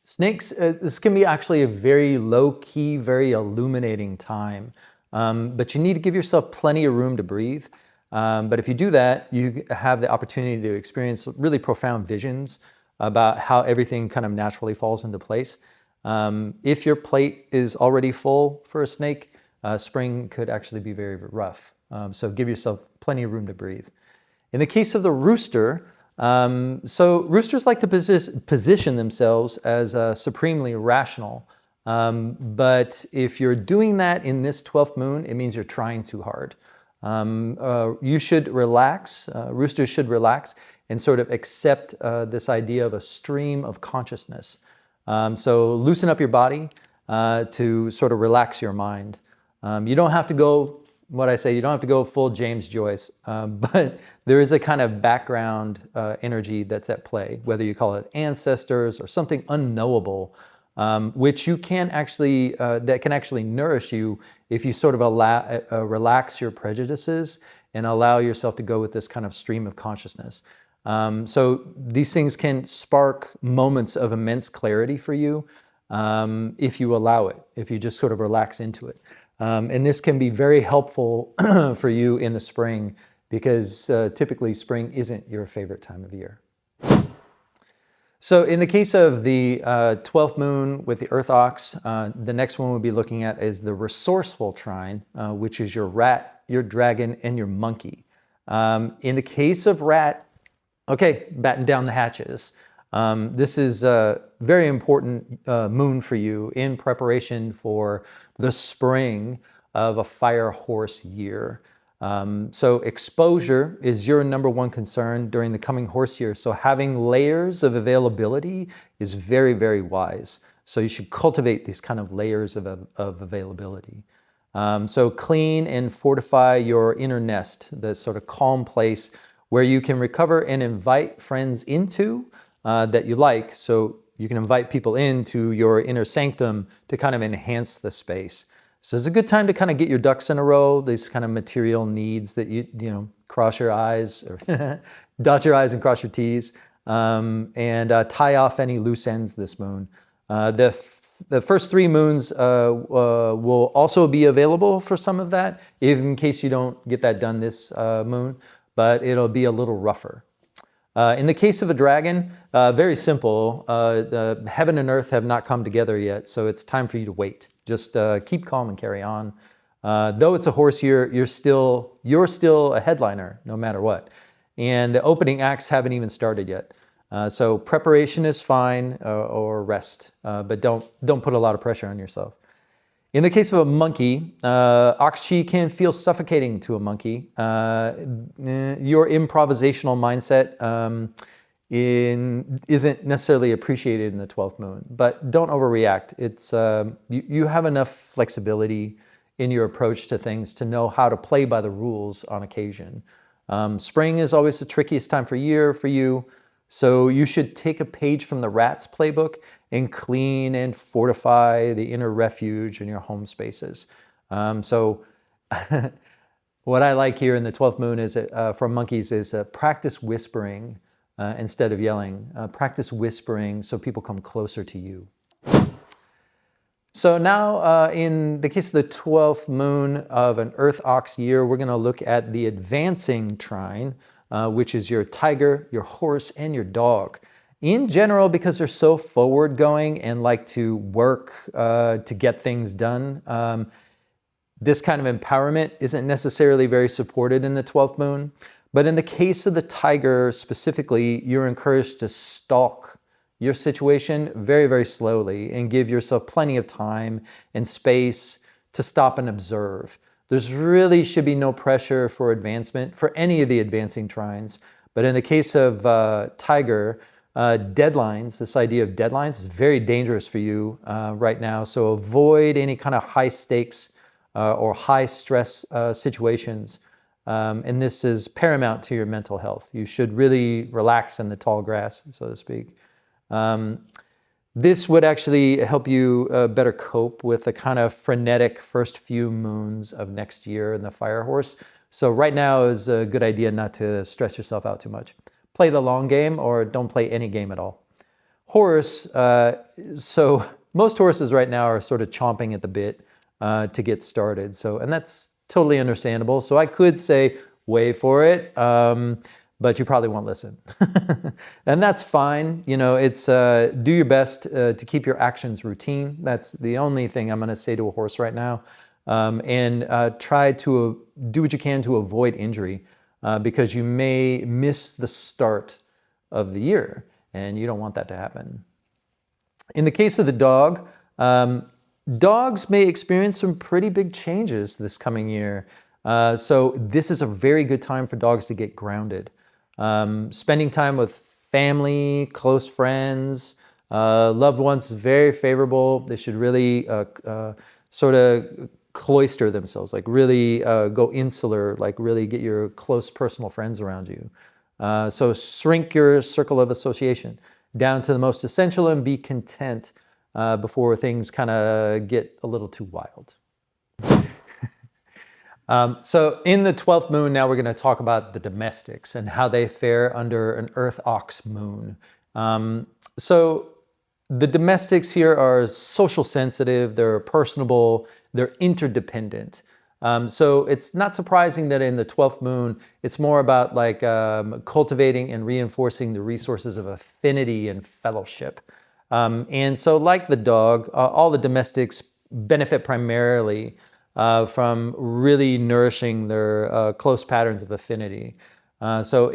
snakes, this can be actually a very low-key, very illuminating time, but you need to give yourself plenty of room to breathe. But if you do that, you have the opportunity to experience really profound visions about how everything kind of naturally falls into place. If your plate is already full for a snake, spring could actually be very, very rough. So give yourself plenty of room to breathe. In the case of the rooster, so roosters like to position themselves as supremely rational. But if you're doing that in this 12th moon, it means you're trying too hard. You should relax, roosters should relax and sort of accept this idea of a stream of consciousness. So loosen up your body to sort of relax your mind. You don't have to go, you don't have to go full James Joyce, but there is a kind of background energy that's at play, whether you call it ancestors or something unknowable, which you can actually, that can actually nourish you if you sort of relax your prejudices and allow yourself to go with this kind of stream of consciousness. So these things can spark moments of immense clarity for you if you allow it, if you just sort of relax into it. And this can be very helpful for you in the spring because typically spring isn't your favorite time of year. So in the case of the 12th moon with the Earth Ox, the next one we'll be looking at is the resourceful trine, which is your rat, your dragon, and your monkey. In the case of rat, okay, batten down the hatches. This is a very important moon for you in preparation for the spring of a fire horse year. So exposure is your number one concern during the coming horse year. So having layers of availability is very, very wise. So you should cultivate these kind of layers of availability. So clean and fortify your inner nest, the sort of calm place where you can recover and invite friends into that you like. So you can invite people into your inner sanctum to kind of enhance the space. So it's a good time to kind of get your ducks in a row, these kind of material needs that you cross your I's or dot your I's and cross your T's, and tie off any loose ends this moon. The first 3 moons will also be available for some of that, in case you don't get that done this moon, but it'll be a little rougher. In the case of a dragon, very simple. Heaven and earth have not come together yet, so it's time for you to wait. Just keep calm and carry on. Though it's a horse year, you're still a headliner, no matter what. And the opening acts haven't even started yet. So preparation is fine, or rest, but don't put a lot of pressure on yourself. In the case of a monkey, ox chi can feel suffocating to a monkey. Your improvisational mindset isn't necessarily appreciated in the 12th moon, but don't overreact. It's you have enough flexibility in your approach to things to know how to play by the rules on occasion. Spring is always the trickiest time for year for you, so you should take a page from the rat's playbook and clean and fortify the inner refuge in your home spaces. So what I like here in the 12th moon is for monkeys is practice whispering instead of yelling. Practice whispering so people come closer to you. So now in the case of the 12th moon of an Earth Ox year, we're going to look at the advancing trine, which is your tiger, your horse, and your dog. In general, because they're so forward going and like to work to get things done, this kind of empowerment isn't necessarily very supported in the 12th moon. But in the case of the tiger specifically, you're encouraged to stalk your situation very, very slowly and give yourself plenty of time and space to stop and observe. There's really should be no pressure for advancement for any of the advancing trines. But in the case of tiger, deadlines, this idea of deadlines is very dangerous for you right now. So avoid any kind of high stakes or high stress situations. And this is paramount to your mental health. You should really relax in the tall grass, so to speak. This would actually help you better cope with the kind of frenetic first few moons of next year in the fire horse. So right now is a good idea not to stress yourself out too much. Play the long game or don't play any game at all. Horse, so most horses right now are sort of chomping at the bit to get started. So, and that's totally understandable. So I could say, wait for it, but you probably won't listen. And that's fine. You know, it's do your best to keep your actions routine. That's the only thing I'm going to say to a horse right now. And try to do what you can to avoid injury. Because you may miss the start of the year, and you don't want that to happen. In the case of the dog, dogs may experience some pretty big changes this coming year. So this is a very good time for dogs to get grounded. Spending time with family, close friends, loved ones is very favorable. They should really sort of cloister themselves, like really go insular, like really get your close personal friends around you. So shrink your circle of association down to the most essential and be content before things kind of get a little too wild. So in the 12th moon, now we're going to talk about the domestics and how they fare under an Earth ox moon. So the domestics here are social sensitive, they're personable, they're interdependent. So it's not surprising that in the 12th moon, it's more about like cultivating and reinforcing the resources of affinity and fellowship. And so like the dog, all the domestics benefit primarily from really nourishing their close patterns of affinity. So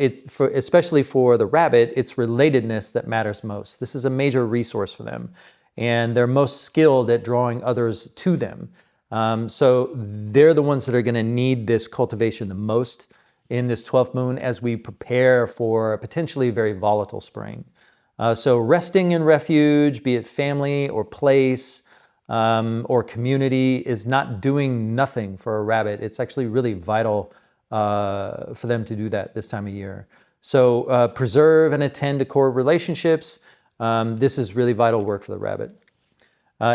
especially for the rabbit, it's relatedness that matters most. This is a major resource for them, and they're most skilled at drawing others to them. So they're the ones that are going to need this cultivation the most in this 12th moon as we prepare for a potentially very volatile spring. So resting in refuge, be it family or place, or community, is not doing nothing for a rabbit. It's actually really vital for them to do that this time of year. So preserve and attend to core relationships. This is really vital work for the rabbit.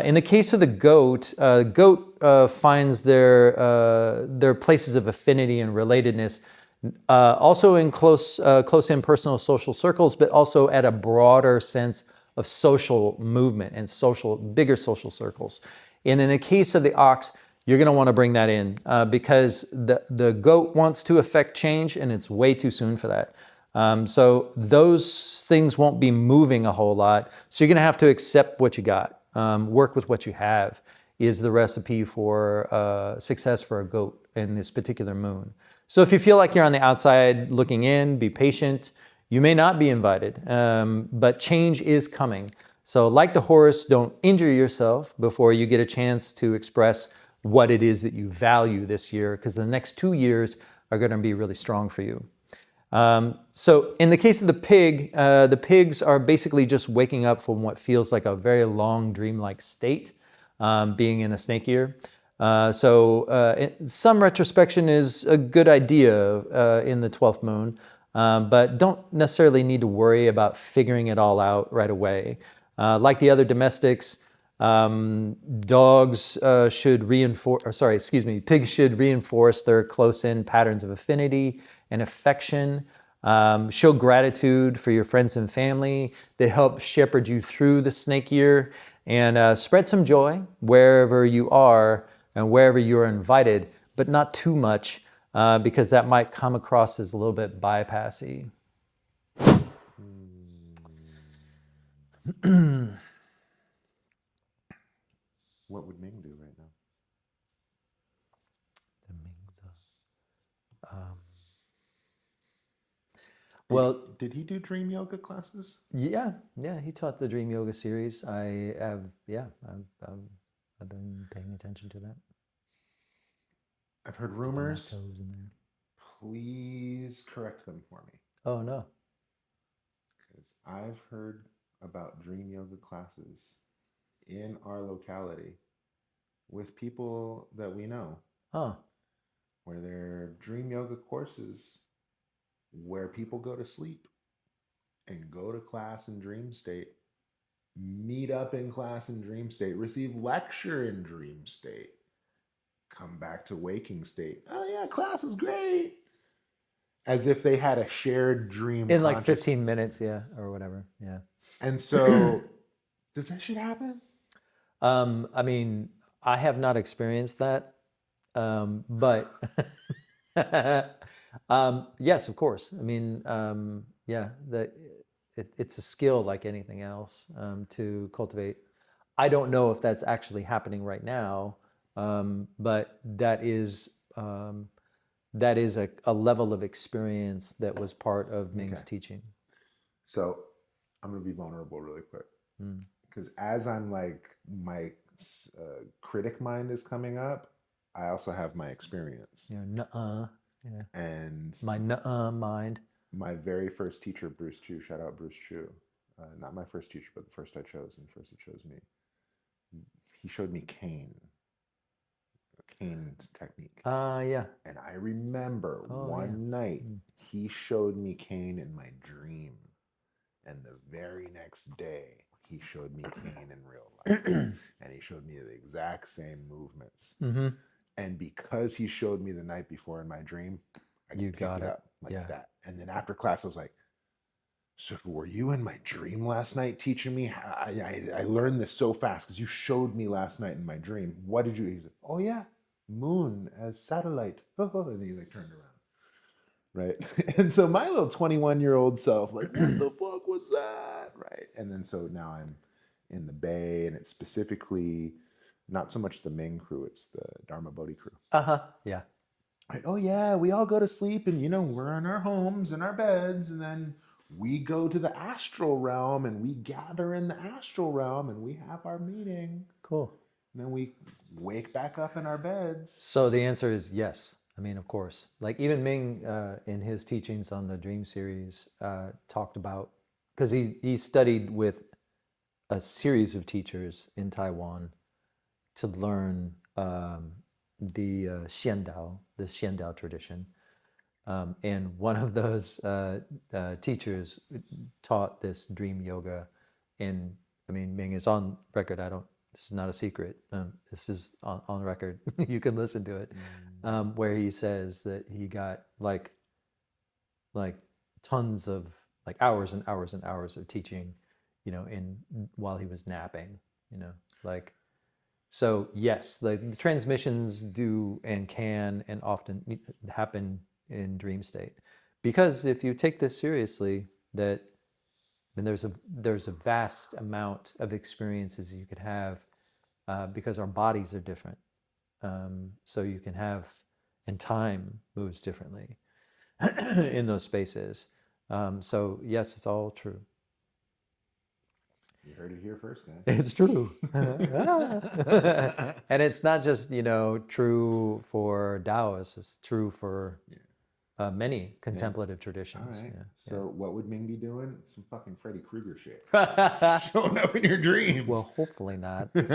In the case of the goat, goat finds their places of affinity and relatedness also in close in personal social circles, but also at a broader sense of social movement and bigger social circles. And in the case of the ox, you're going to want to bring that in because the goat wants to affect change, and it's way too soon for that. So those things won't be moving a whole lot. So you're going to have to accept what you got. Work with what you have is the recipe for success for a goat in this particular moon. So if you feel like you're on the outside looking in, be patient. You may not be invited, but change is coming. So like the horse, don't injure yourself before you get a chance to express what it is that you value this year, because the next 2 years are going to be really strong for you. So in the case of the pigs are basically just waking up from what feels like a very long dreamlike state, being in a snake year. So some retrospection is a good idea in the 12th moon, but don't necessarily need to worry about figuring it all out right away. Like the other domestics, pigs should reinforce their close-in patterns of affinity and affection. Show gratitude for your friends and family. They help shepherd you through the snake year, and spread some joy wherever you are and wherever you're invited, but not too much because that might come across as a little bit bypassy. What would Ming do right now? Well, did he do dream yoga classes? Yeah, he taught the Dream Yoga series. I've been paying attention to that. I've heard rumors. Please correct them for me. Oh no. Because I've heard about dream yoga classes in our locality with people that we know. Oh. Where they're dream yoga courses where people go to sleep and go to class in dream state, meet up in class in dream state, receive lecture in dream state, come back to waking state. Oh yeah, class is great. As if they had a shared dream in like 15 minutes, yeah, or whatever. Yeah. And so does that shit happen? I mean, I have not experienced that. But yes, of course. I mean, yeah, it's a skill like anything else to cultivate. I don't know if that's actually happening right now, but that is a level of experience that was part of Ming's teaching. So I'm going to be vulnerable really quick. Because as I'm like, my critic mind is coming up, I also have my experience. Yeah. And my mind. My very first teacher, Bruce Chu, shout out Bruce Chu. Not my first teacher, but the first I chose, and the first that chose me. He showed me Cain. cane technique. Yeah. And I remember Oh, one night Mm. he showed me cane in my dream. And the very next day, he showed me cane in real life. And he showed me the exact same movements. Mm-hmm. And because he showed me the night before in my dream, I You could pick got it it. up like Yeah. that. And then after class, I was like, so were you in my dream last night teaching me? I learned this so fast because you showed me last night in my dream. What did you? He said, oh yeah, moon as satellite. And then he like turned around. Right. And so my little 21-year-old self, like, what the fuck was that? Right. And then so now I'm in the Bay, and it's specifically not so much the Ming crew, it's the Dharma Bodhi crew. Uh-huh. Yeah. Right. Oh yeah, we all go to sleep, and we're in our homes in our beds, and then we go to the astral realm, and we gather in the astral realm, and we have our meeting. Cool. And then we wake back up in our beds. So the answer is yes. I mean, of course. Like even Ming, in his teachings on the Dream series, talked about, because he studied with a series of teachers in Taiwan to learn the Xiandao, the Xiandao tradition. And one of those teachers taught this dream yoga. And I mean, Ming is on record. This is not a secret. This is on record. You can listen to it, where he says that he got like tons of like hours and hours and hours of teaching, in while he was napping, like. So yes, the transmissions do and can and often happen in dream state, because if you take this seriously, that then there's a vast amount of experiences you could have, because our bodies are different, so you can have, and time moves differently in those spaces. So yes, it's all true. You heard it here first, guys. It's true. And it's not just, true for Taoists, it's true for many contemplative traditions. All right. Yeah, So what would Ming be doing? Some fucking Freddy Krueger shit. yeah. Showing up in your dreams. Well, hopefully not. Don't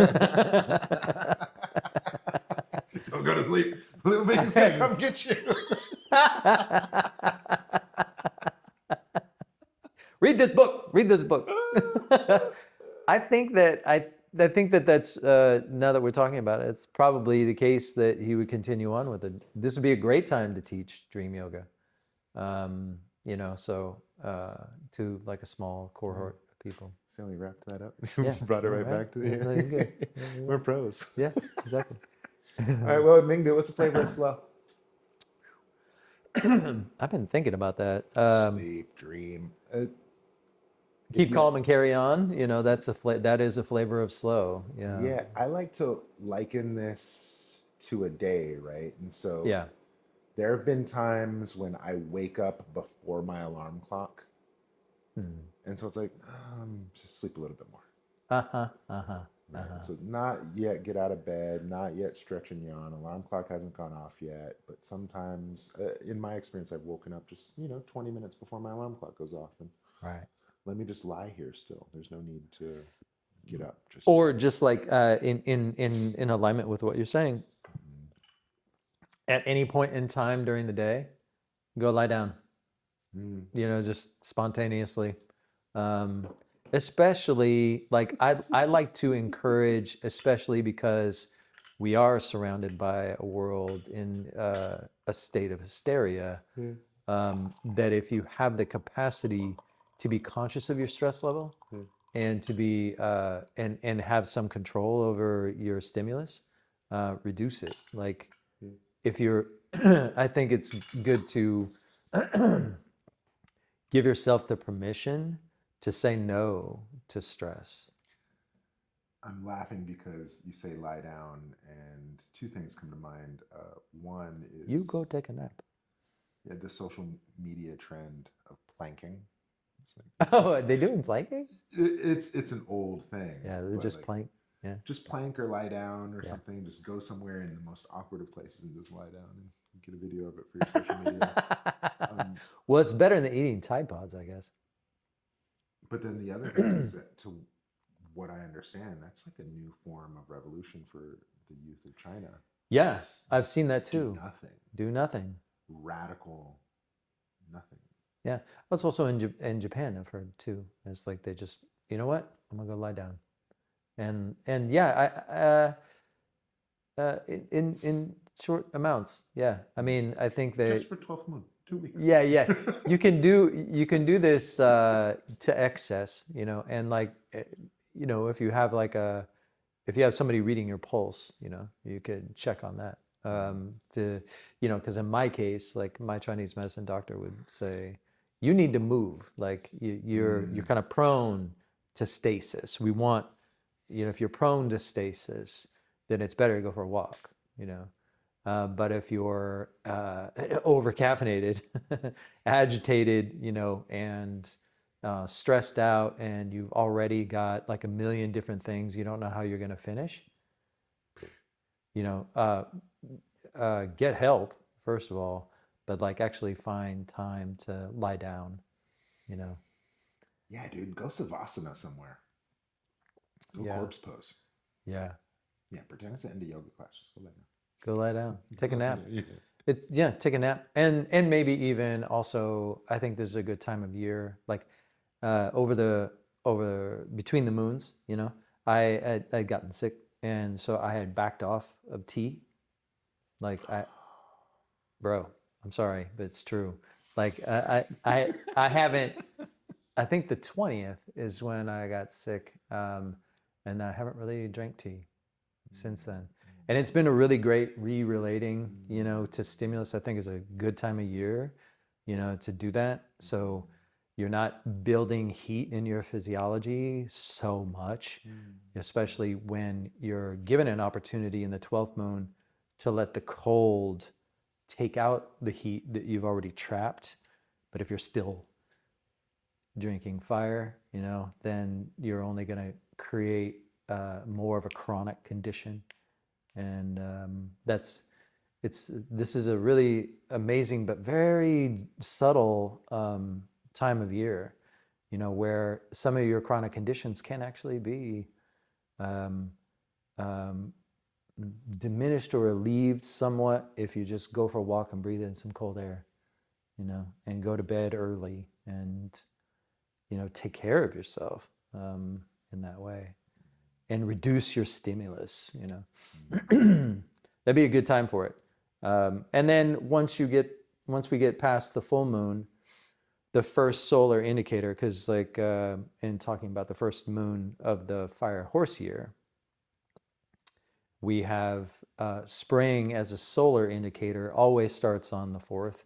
go to sleep. Little Ming's gonna come get you. Read this book. Read this book. I think that that's now that we're talking about it, it's probably the case that he would continue on with it. This would be a great time to teach dream yoga. So to like a small cohort of people. So we wrapped that up. Yeah. Brought it All right back to the Yeah, no, you're good. Yeah, you're We're right. pros. Yeah, exactly. All right, what would Ming do? What's the flavor of slow? I've been thinking about that. Sleep, dream. Keep calm and carry on. That is a flavor of slow. Yeah. Yeah, I like to liken this to a day, right? And so Yeah. there have been times when I wake up before my alarm clock. And so it's like, just sleep a little bit more. Right? So not yet get out of bed, not yet stretch and yawn. Alarm clock hasn't gone off yet. But sometimes, in my experience, I've woken up just, 20 minutes before my alarm clock goes off. And Right. let me just lie here still. There's no need to get up. Or just like in alignment with what you're saying, at any point in time during the day, go lie down. Just spontaneously. Especially like I like to encourage, especially because we are surrounded by a world in a state of hysteria, that if you have the capacity to be conscious of your stress level, and to be and have some control over your stimulus, reduce it. Like if you're, I think it's good to give yourself the permission to say no to stress. I'm laughing because you say lie down, and two things come to mind. One is You go take a nap. Yeah, the social media trend of planking. It's like, Oh, are they doing planking? it's an old thing. Yeah, they're but just like, plank. Yeah. Just plank or lie down or something. Just go somewhere in the most awkward of places and just lie down and get a video of it for your social media. Well, it's better than eating Tide Pods, I guess. But then the other thing is that, to what I understand, that's like a new form of revolution for the youth of China. Yeah, I've seen that Do too. nothing. Do nothing. Radical nothing. Yeah, that's also in Japan. I've heard too. It's like they just, you know what? I'm gonna go lie down, and yeah, in short amounts. Yeah, I mean, I think Just they, for 12th moon, 2 weeks. yeah. You can do this to excess, and like, if you have if you have somebody reading your pulse, you could check on that. Because in my case, like my Chinese medicine doctor would say, you need to move. Like you're kind of prone to stasis. We want, if you're prone to stasis, then it's better to go for a walk. But if you're over caffeinated, agitated, and stressed out, and you've already got like a million different things, you don't know how you're going to finish, you know, get help, first of all, but like actually find time to lie down, you know. Yeah, dude, go Savasana somewhere. Go Yeah. corpse pose. Yeah. Yeah, pretend it's an indie yoga class. Just go lay down. Go lie down. Take a nap. Yeah. Take a nap, and maybe even also, I think this is a good time of year, like over between the moons. I'd gotten sick, and so I had backed off of tea. Like bro, I'm sorry, but it's true. Like I haven't. I think the 20th is when I got sick, and I haven't really drank tea since then. And it's been a really great re-relating, to stimulus. I think is a good time of year, to do that. So you're not building heat in your physiology so much, especially when you're given an opportunity in the 12th moon to let the cold take out the heat that you've already trapped. But if you're still drinking fire, then you're only going to create more of a chronic condition. And this is a really amazing but very subtle time of year, where some of your chronic conditions can actually be um, um, diminished or relieved somewhat if you just go for a walk and breathe in some cold air, and go to bed early, and take care of yourself in that way, and reduce your stimulus. That'd be a good time for it. And then once we get past the full moon, the first solar indicator, because like in talking about the first moon of the fire horse year, we have spring as a solar indicator always starts on the 4th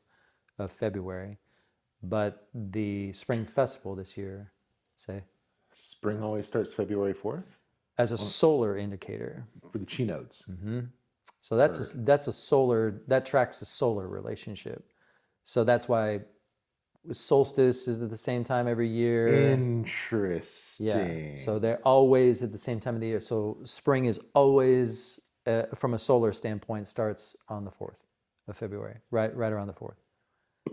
of February, but the spring festival this year, say, Spring always starts February 4th as a solar indicator. for the chi nodes. So that's a solar, that tracks the solar relationship. So that's why solstice is at the same time every year. Interesting. Yeah. So they're always at the same time of the year. So spring is always, from a solar standpoint, starts on the 4th of February, right around the 4th.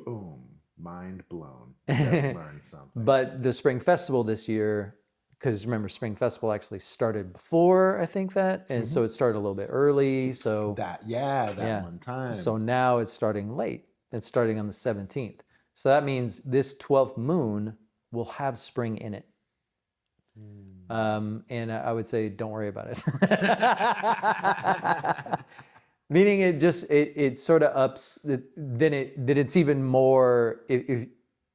Boom. Mind blown. Just learned something. But the spring festival this year, because remember, spring festival actually started before, I think that, and so it started a little bit early. So that one time. So now it's starting late. It's starting on the 17th. So that means this 12th moon will have spring in it. And I would say, don't worry about it. Meaning it sort of ups, then it's even more, if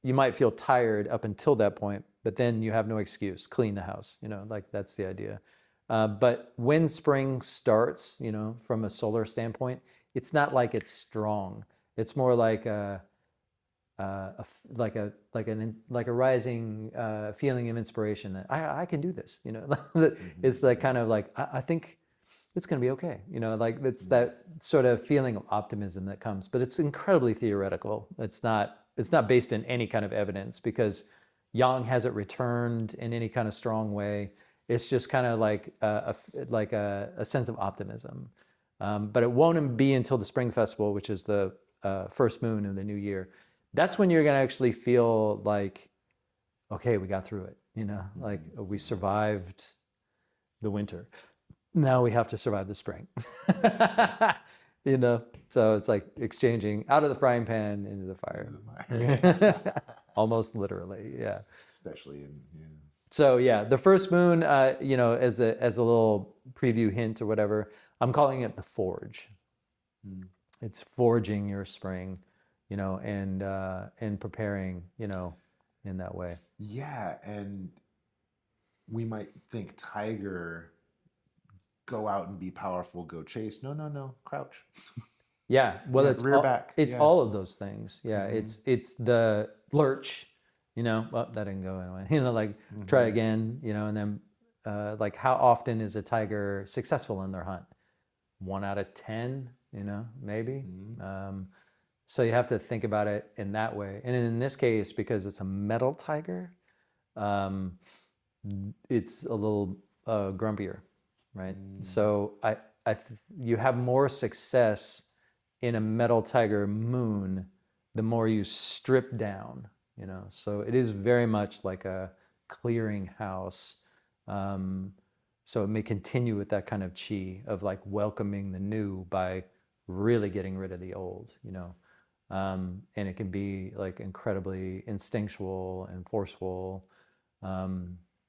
you might feel tired up until that point, but then you have no excuse. Clean the house, like that's the idea. But when spring starts, from a solar standpoint, it's not like it's strong. It's more like a rising feeling of inspiration that I can do this. It's like kind of like I think it's going to be okay. Like it's that sort of feeling of optimism that comes, but it's incredibly theoretical. It's not based in any kind of evidence because Yang hasn't returned in any kind of strong way. It's just kind of like a sense of optimism. But it won't be until the Spring Festival, which is the first moon of the new year. That's when you're going to actually feel like, okay, we got through it. Like we survived the winter. now we have to survive the spring. So it's like exchanging out of the frying pan into the fire. Almost literally, yeah. Especially in, yeah. So yeah, the first moon, as a little preview hint or whatever, I'm calling it the forge. It's forging your spring, and preparing, in that way. Yeah, and we might think tiger, go out and be powerful, go chase. No, no, no, crouch. Yeah, well, Yeah, it's rear back. it's Yeah. all of those things. Yeah, it's the lurch, well, that didn't go anyway. Like try again, and then like how often is a tiger successful in their hunt? 1 out of 10, maybe. So you have to think about it in that way. And in this case, because it's a metal tiger, it's a little grumpier, right? So you have more success in a metal tiger moon the more you strip down, So it is very much like a clearinghouse. So it may continue with that kind of chi of like welcoming the new by really getting rid of the old, and it can be like incredibly instinctual and forceful.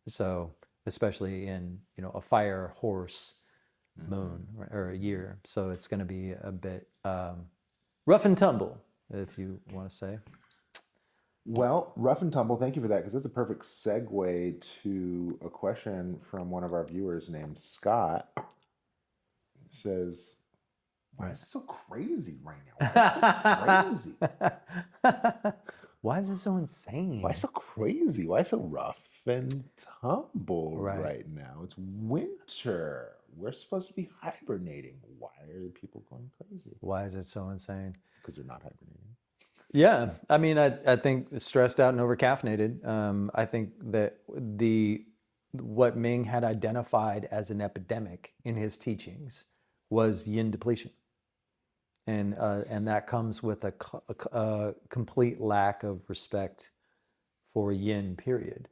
So especially in a fire horse moon or a year, so it's going to be a bit rough and tumble, if you want to say. Well, rough and tumble, thank you for that, because that's a perfect segue to a question from one of our viewers named Scott. It says, why is it so crazy right now? Why is it so crazy? Why is it so insane? Why so crazy? Why so rough and tumble Right. now? It's winter. We're supposed to be hibernating. Why are people going crazy? Why is it so insane? Because they're not hibernating. Yeah, I mean, I think stressed out and overcaffeinated. I think that what Ming had identified as an epidemic in his teachings was yin depletion, and that comes with a complete lack of respect for yin. Period.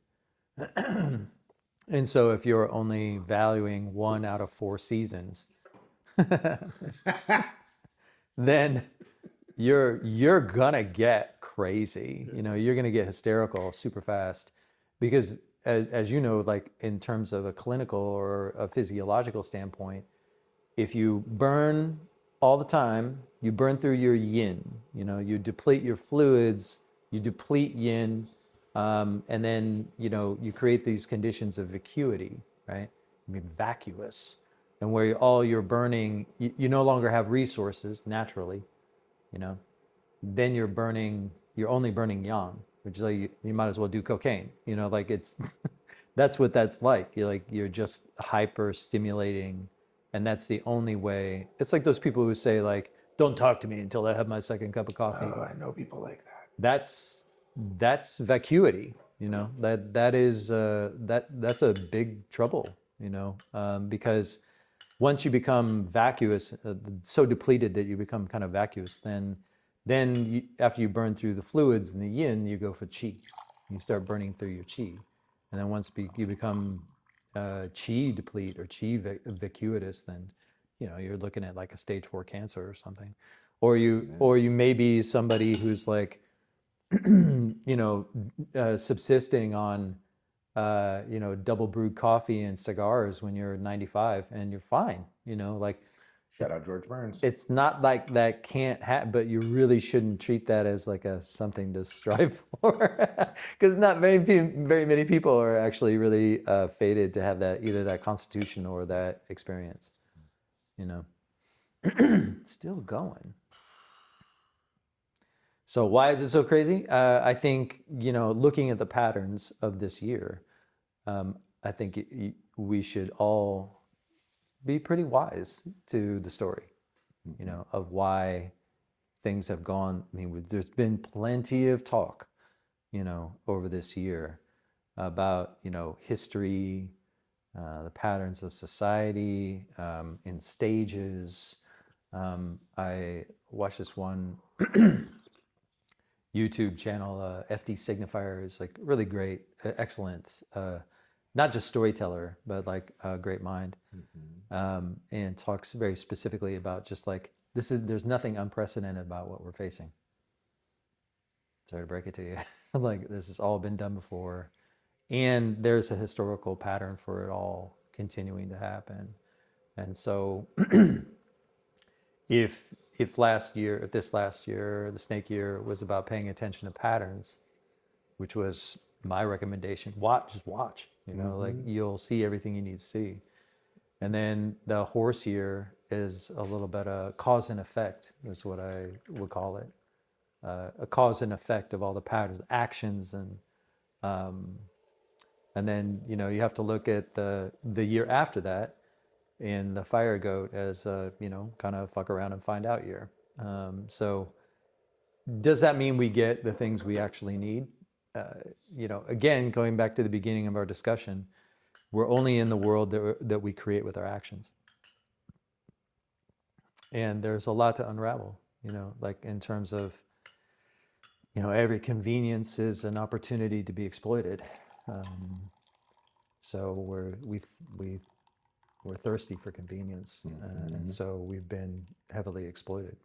And so, if you're only valuing 1 out of 4 seasons, then you're gonna get crazy. You're gonna get hysterical super fast, because as you know, like in terms of a clinical or a physiological standpoint, if you burn all the time, you burn through your yin. You deplete your fluids, you deplete yin, and then you create these conditions of vacuity, right? I mean, vacuous, and where all you're burning, you no longer have resources naturally. Then you're only burning yang, which is like you might as well do cocaine. Like it's that's what that's like. You're just hyper stimulating, and that's the only way. It's like those people who say like, "Don't talk to me until I have my second cup of coffee." Oh, I know people like that. That's vacuity. That is that's a big trouble. Because once you become vacuous, so depleted that you become kind of vacuous, then after you burn through the fluids and the yin, you go for qi. You start burning through your qi, and then once you become qi deplete or qi vacuitous, then you're looking at like a stage 4 cancer or something, or you may be somebody who's like subsisting on double brewed coffee and cigars when you're 95 and you're fine. Like Shout out George Burns. it's not like that can't happen, but you really shouldn't treat that as like something to strive for, because not very many people are actually really fated to have that, either that constitution or that experience. Still going. So why is it so crazy? I think looking at the patterns of this year, I think we should all be pretty wise to the story, of why things have gone. I mean, there's been plenty of talk, over this year about, history, the patterns of society, in stages. I watched this one YouTube channel, FD Signifier, is like really great, excellent not just storyteller, but like a great mind, Mm-hmm. and talks very specifically about just like there's nothing unprecedented about what we're facing. Sorry to break it to you. Like this has all been done before, and there's a historical pattern for it all continuing to happen. And so if this last year, the snake year, was about paying attention to patterns, which was my recommendation, just watch, like Mm-hmm. you'll see everything you need to see. And then the horse year is a little bit of cause and effect, is what I would call it. A cause and effect of all the patterns, actions, um, and then you have to look at the year after that in the fire goat as a kind of fuck around and find out year. So does that mean we get the things we actually need? Again, going back to the beginning of our discussion, we're only in the world that we create with our actions. And there's a lot to unravel, like in terms of, every convenience is an opportunity to be exploited. So we're thirsty for convenience, and so we've been heavily exploited.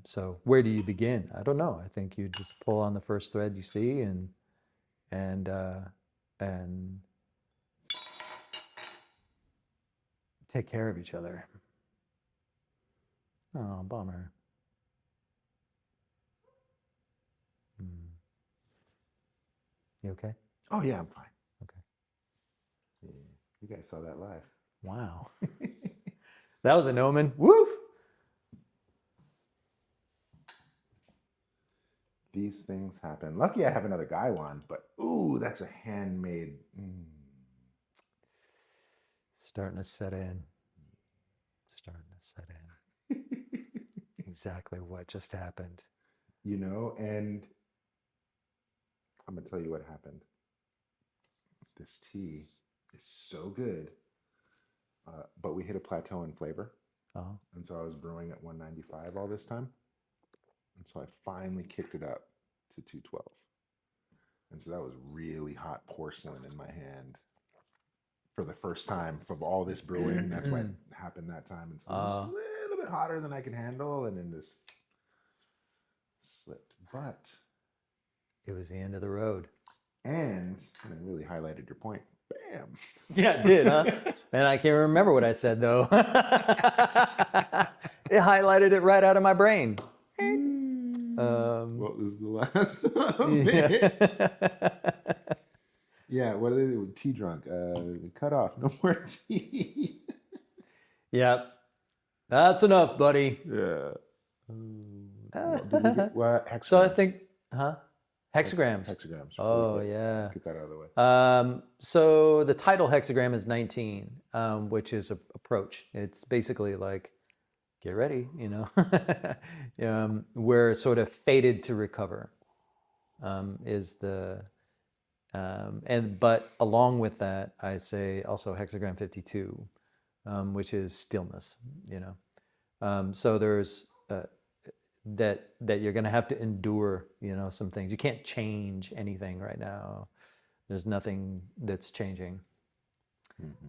So where do you begin? I don't know. I think you just pull on the first thread you see, and take care of each other. Oh, bummer. You okay? Oh yeah, I'm fine. Okay. Yeah. You guys saw that live. Wow. That was an omen. Woo! These things happen. Lucky I have another guy one, but ooh, that's a handmade. Starting to set in. Starting to set in. Exactly what just happened. And I'm gonna tell you what happened. This tea is so good, but we hit a plateau in flavor, Oh, and so I was brewing at 195 all this time, and so I finally kicked it up to 212, and so that was really hot porcelain in my hand for the first time of all this brewing. That's why it happened that time, and so it was just a little bit hotter than I can handle, and then just slipped. But it was the end of the road. and it really highlighted your point. Bam. Yeah, it did, huh? And I can't remember what I said though. It highlighted it right out of my brain. What was the last of Yeah. it? Yeah, what are they do? Tea drunk. Cut off. No more tea. Yep. That's enough, buddy. Yeah. Did we get what? Hexagrams. So I think, huh? Hexagrams. Hexagrams. Oh, Really quick. yeah. Let's get that out of the way. So the title hexagram is 19, which is approach. It's basically like, get ready, we're sort of fated to recover, is the, but along with that, I say also hexagram 52, which is stillness, so there's, that you're going to have to endure, some things. You can't change anything right now. There's nothing that's changing.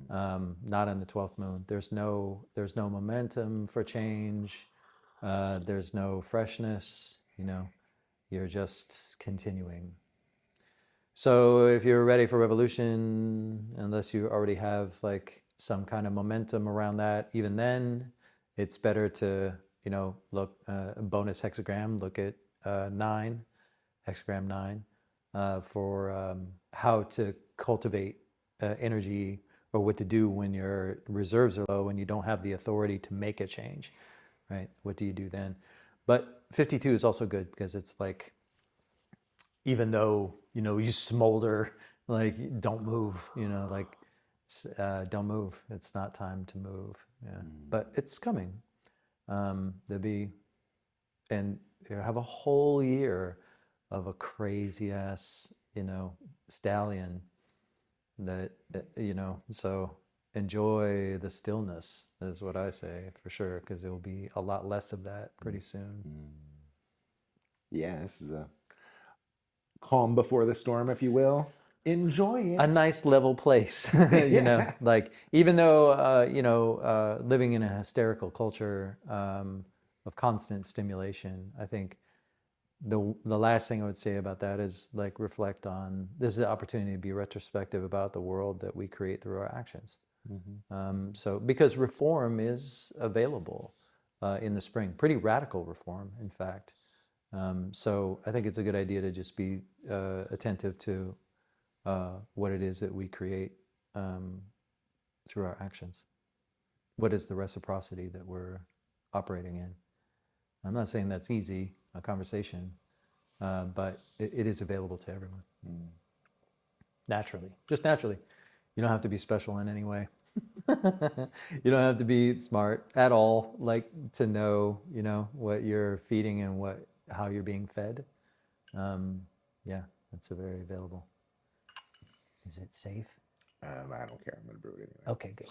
Not in the 12th moon. There's no momentum for change. There's no freshness. You're just continuing. So if you're ready for revolution, unless you already have like some kind of momentum around that, even then, it's better to look, bonus hexagram, look at 9, hexagram 9, for how to cultivate energy, or what to do when your reserves are low and you don't have the authority to make a change, right? What do you do then? But 52 is also good because it's like, even though, you smolder, like, don't move, like, don't move. It's not time to move. Yeah. But it's coming. There'll be, and you have a whole year of a crazy ass, stallion that, so enjoy the stillness is what I say, for sure, because there will be a lot less of that pretty soon. Yeah, this is a calm before the storm, if you will. enjoy it. a nice level place. You know, like even though living in a hysterical culture of constant stimulation, I think the last thing I would say about that is like reflect on this is an opportunity to be retrospective about the world that we create through our actions. So because reform is available in the spring, pretty radical reform, in fact. So I think it's a good idea to just be attentive to what it is that we create through our actions. What is the reciprocity that we're operating in? I'm not saying that's easy, a conversation, but it is available to everyone. Naturally, just naturally. You don't have to be special in any way. You don't have to be smart at all, like to know, what you're feeding and how you're being fed. Yeah, that's a very available. Is it safe? I don't care. I'm gonna brew it anyway. Okay, good.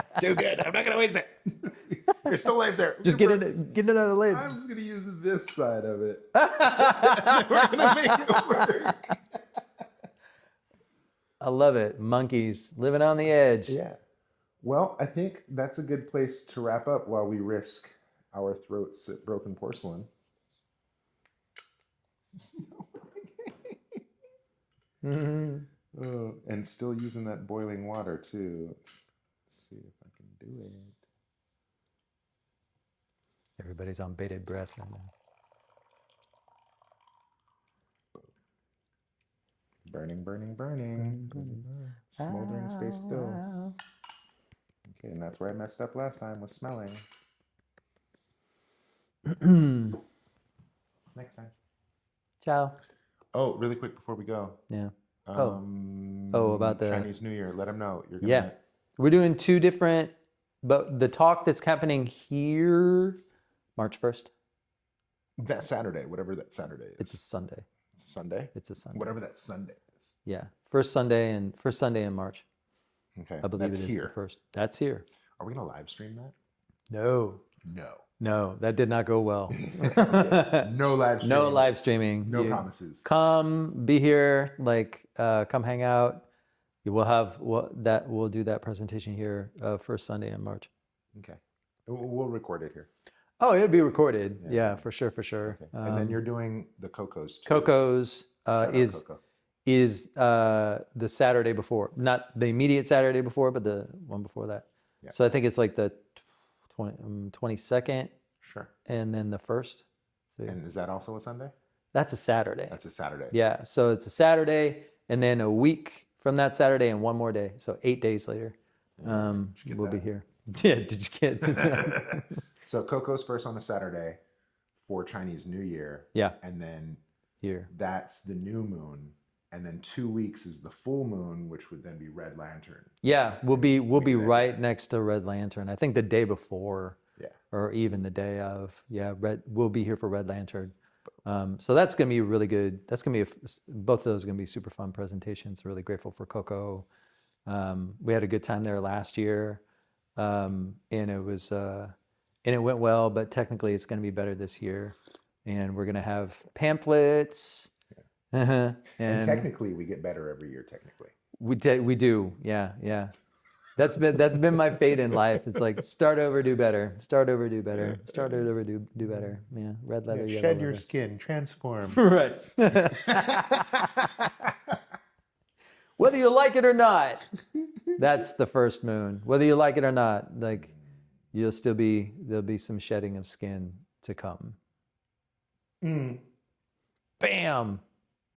It's too good. I'm not gonna waste it. There's still life there. Just get it out of the lid. I'm just gonna use this side of it. We're gonna make it work. I love it. Monkeys living on the edge. Yeah. Well, I think that's a good place to wrap up while we risk our throats at broken porcelain. Oh, and still using that boiling water too. Let's see if I can do it. Everybody's on bated breath right now. Burning, burning, burning. Smoldering, stay still. Okay, and that's where I messed up last time, was smelling. Next time. Ciao. Oh, really quick before we go. Yeah. About the Chinese New Year. Let them know. You're gonna... Yeah. We're doing two different, but the talk that's happening here, March 1st. That Saturday, whatever that Saturday is. It's a Sunday. It's a Sunday? It's a Sunday. Whatever that Sunday is. Yeah. First Sunday in March. Okay. I believe that's it is here. the first. That's here. Are we going to live stream that? No, that did not go well. No live streaming. No live streaming. No promises. Come, be here, come hang out. We'll do that presentation here first Sunday in March. Okay. We'll record it here. Oh, it'll be recorded. Yeah, for sure. Okay. And then you're doing the Coco's too. Coco's is the Saturday before, not the immediate Saturday before, but the one before that. Yeah. So I think it's like the 22nd. Sure. And then the 1st. So and is that also a Sunday? That's a Saturday. That's a Saturday. Yeah. So it's a Saturday, and then a week from that Saturday and one more day. So 8 days later, we'll be here. Yeah. Did you get that? So Coco's first on a Saturday for Chinese New Year. Yeah. And then here. That's the new moon. And then 2 weeks is the full moon, which would then be Red Lantern. Yeah, we'll be right next to Red Lantern. I think the day before. Yeah. Or even the day of. Yeah, we'll be here for Red Lantern. So that's gonna be really good. That's gonna be both of those are gonna be super fun presentations. Really grateful for Coco. We had a good time there last year, and it was and it went well. But technically, it's gonna be better this year, and we're gonna have pamphlets. And technically, we get better every year. Technically, we do. Yeah. That's been my fate in life. It's like start over, do better. Start over, do better. Start over, do better. Yeah, red leather. Yeah, yellow shed leather. your skin, transform. Right. Whether you like it or not, that's the first moon. Whether you like it or not, there'll be some shedding of skin to come. Bam.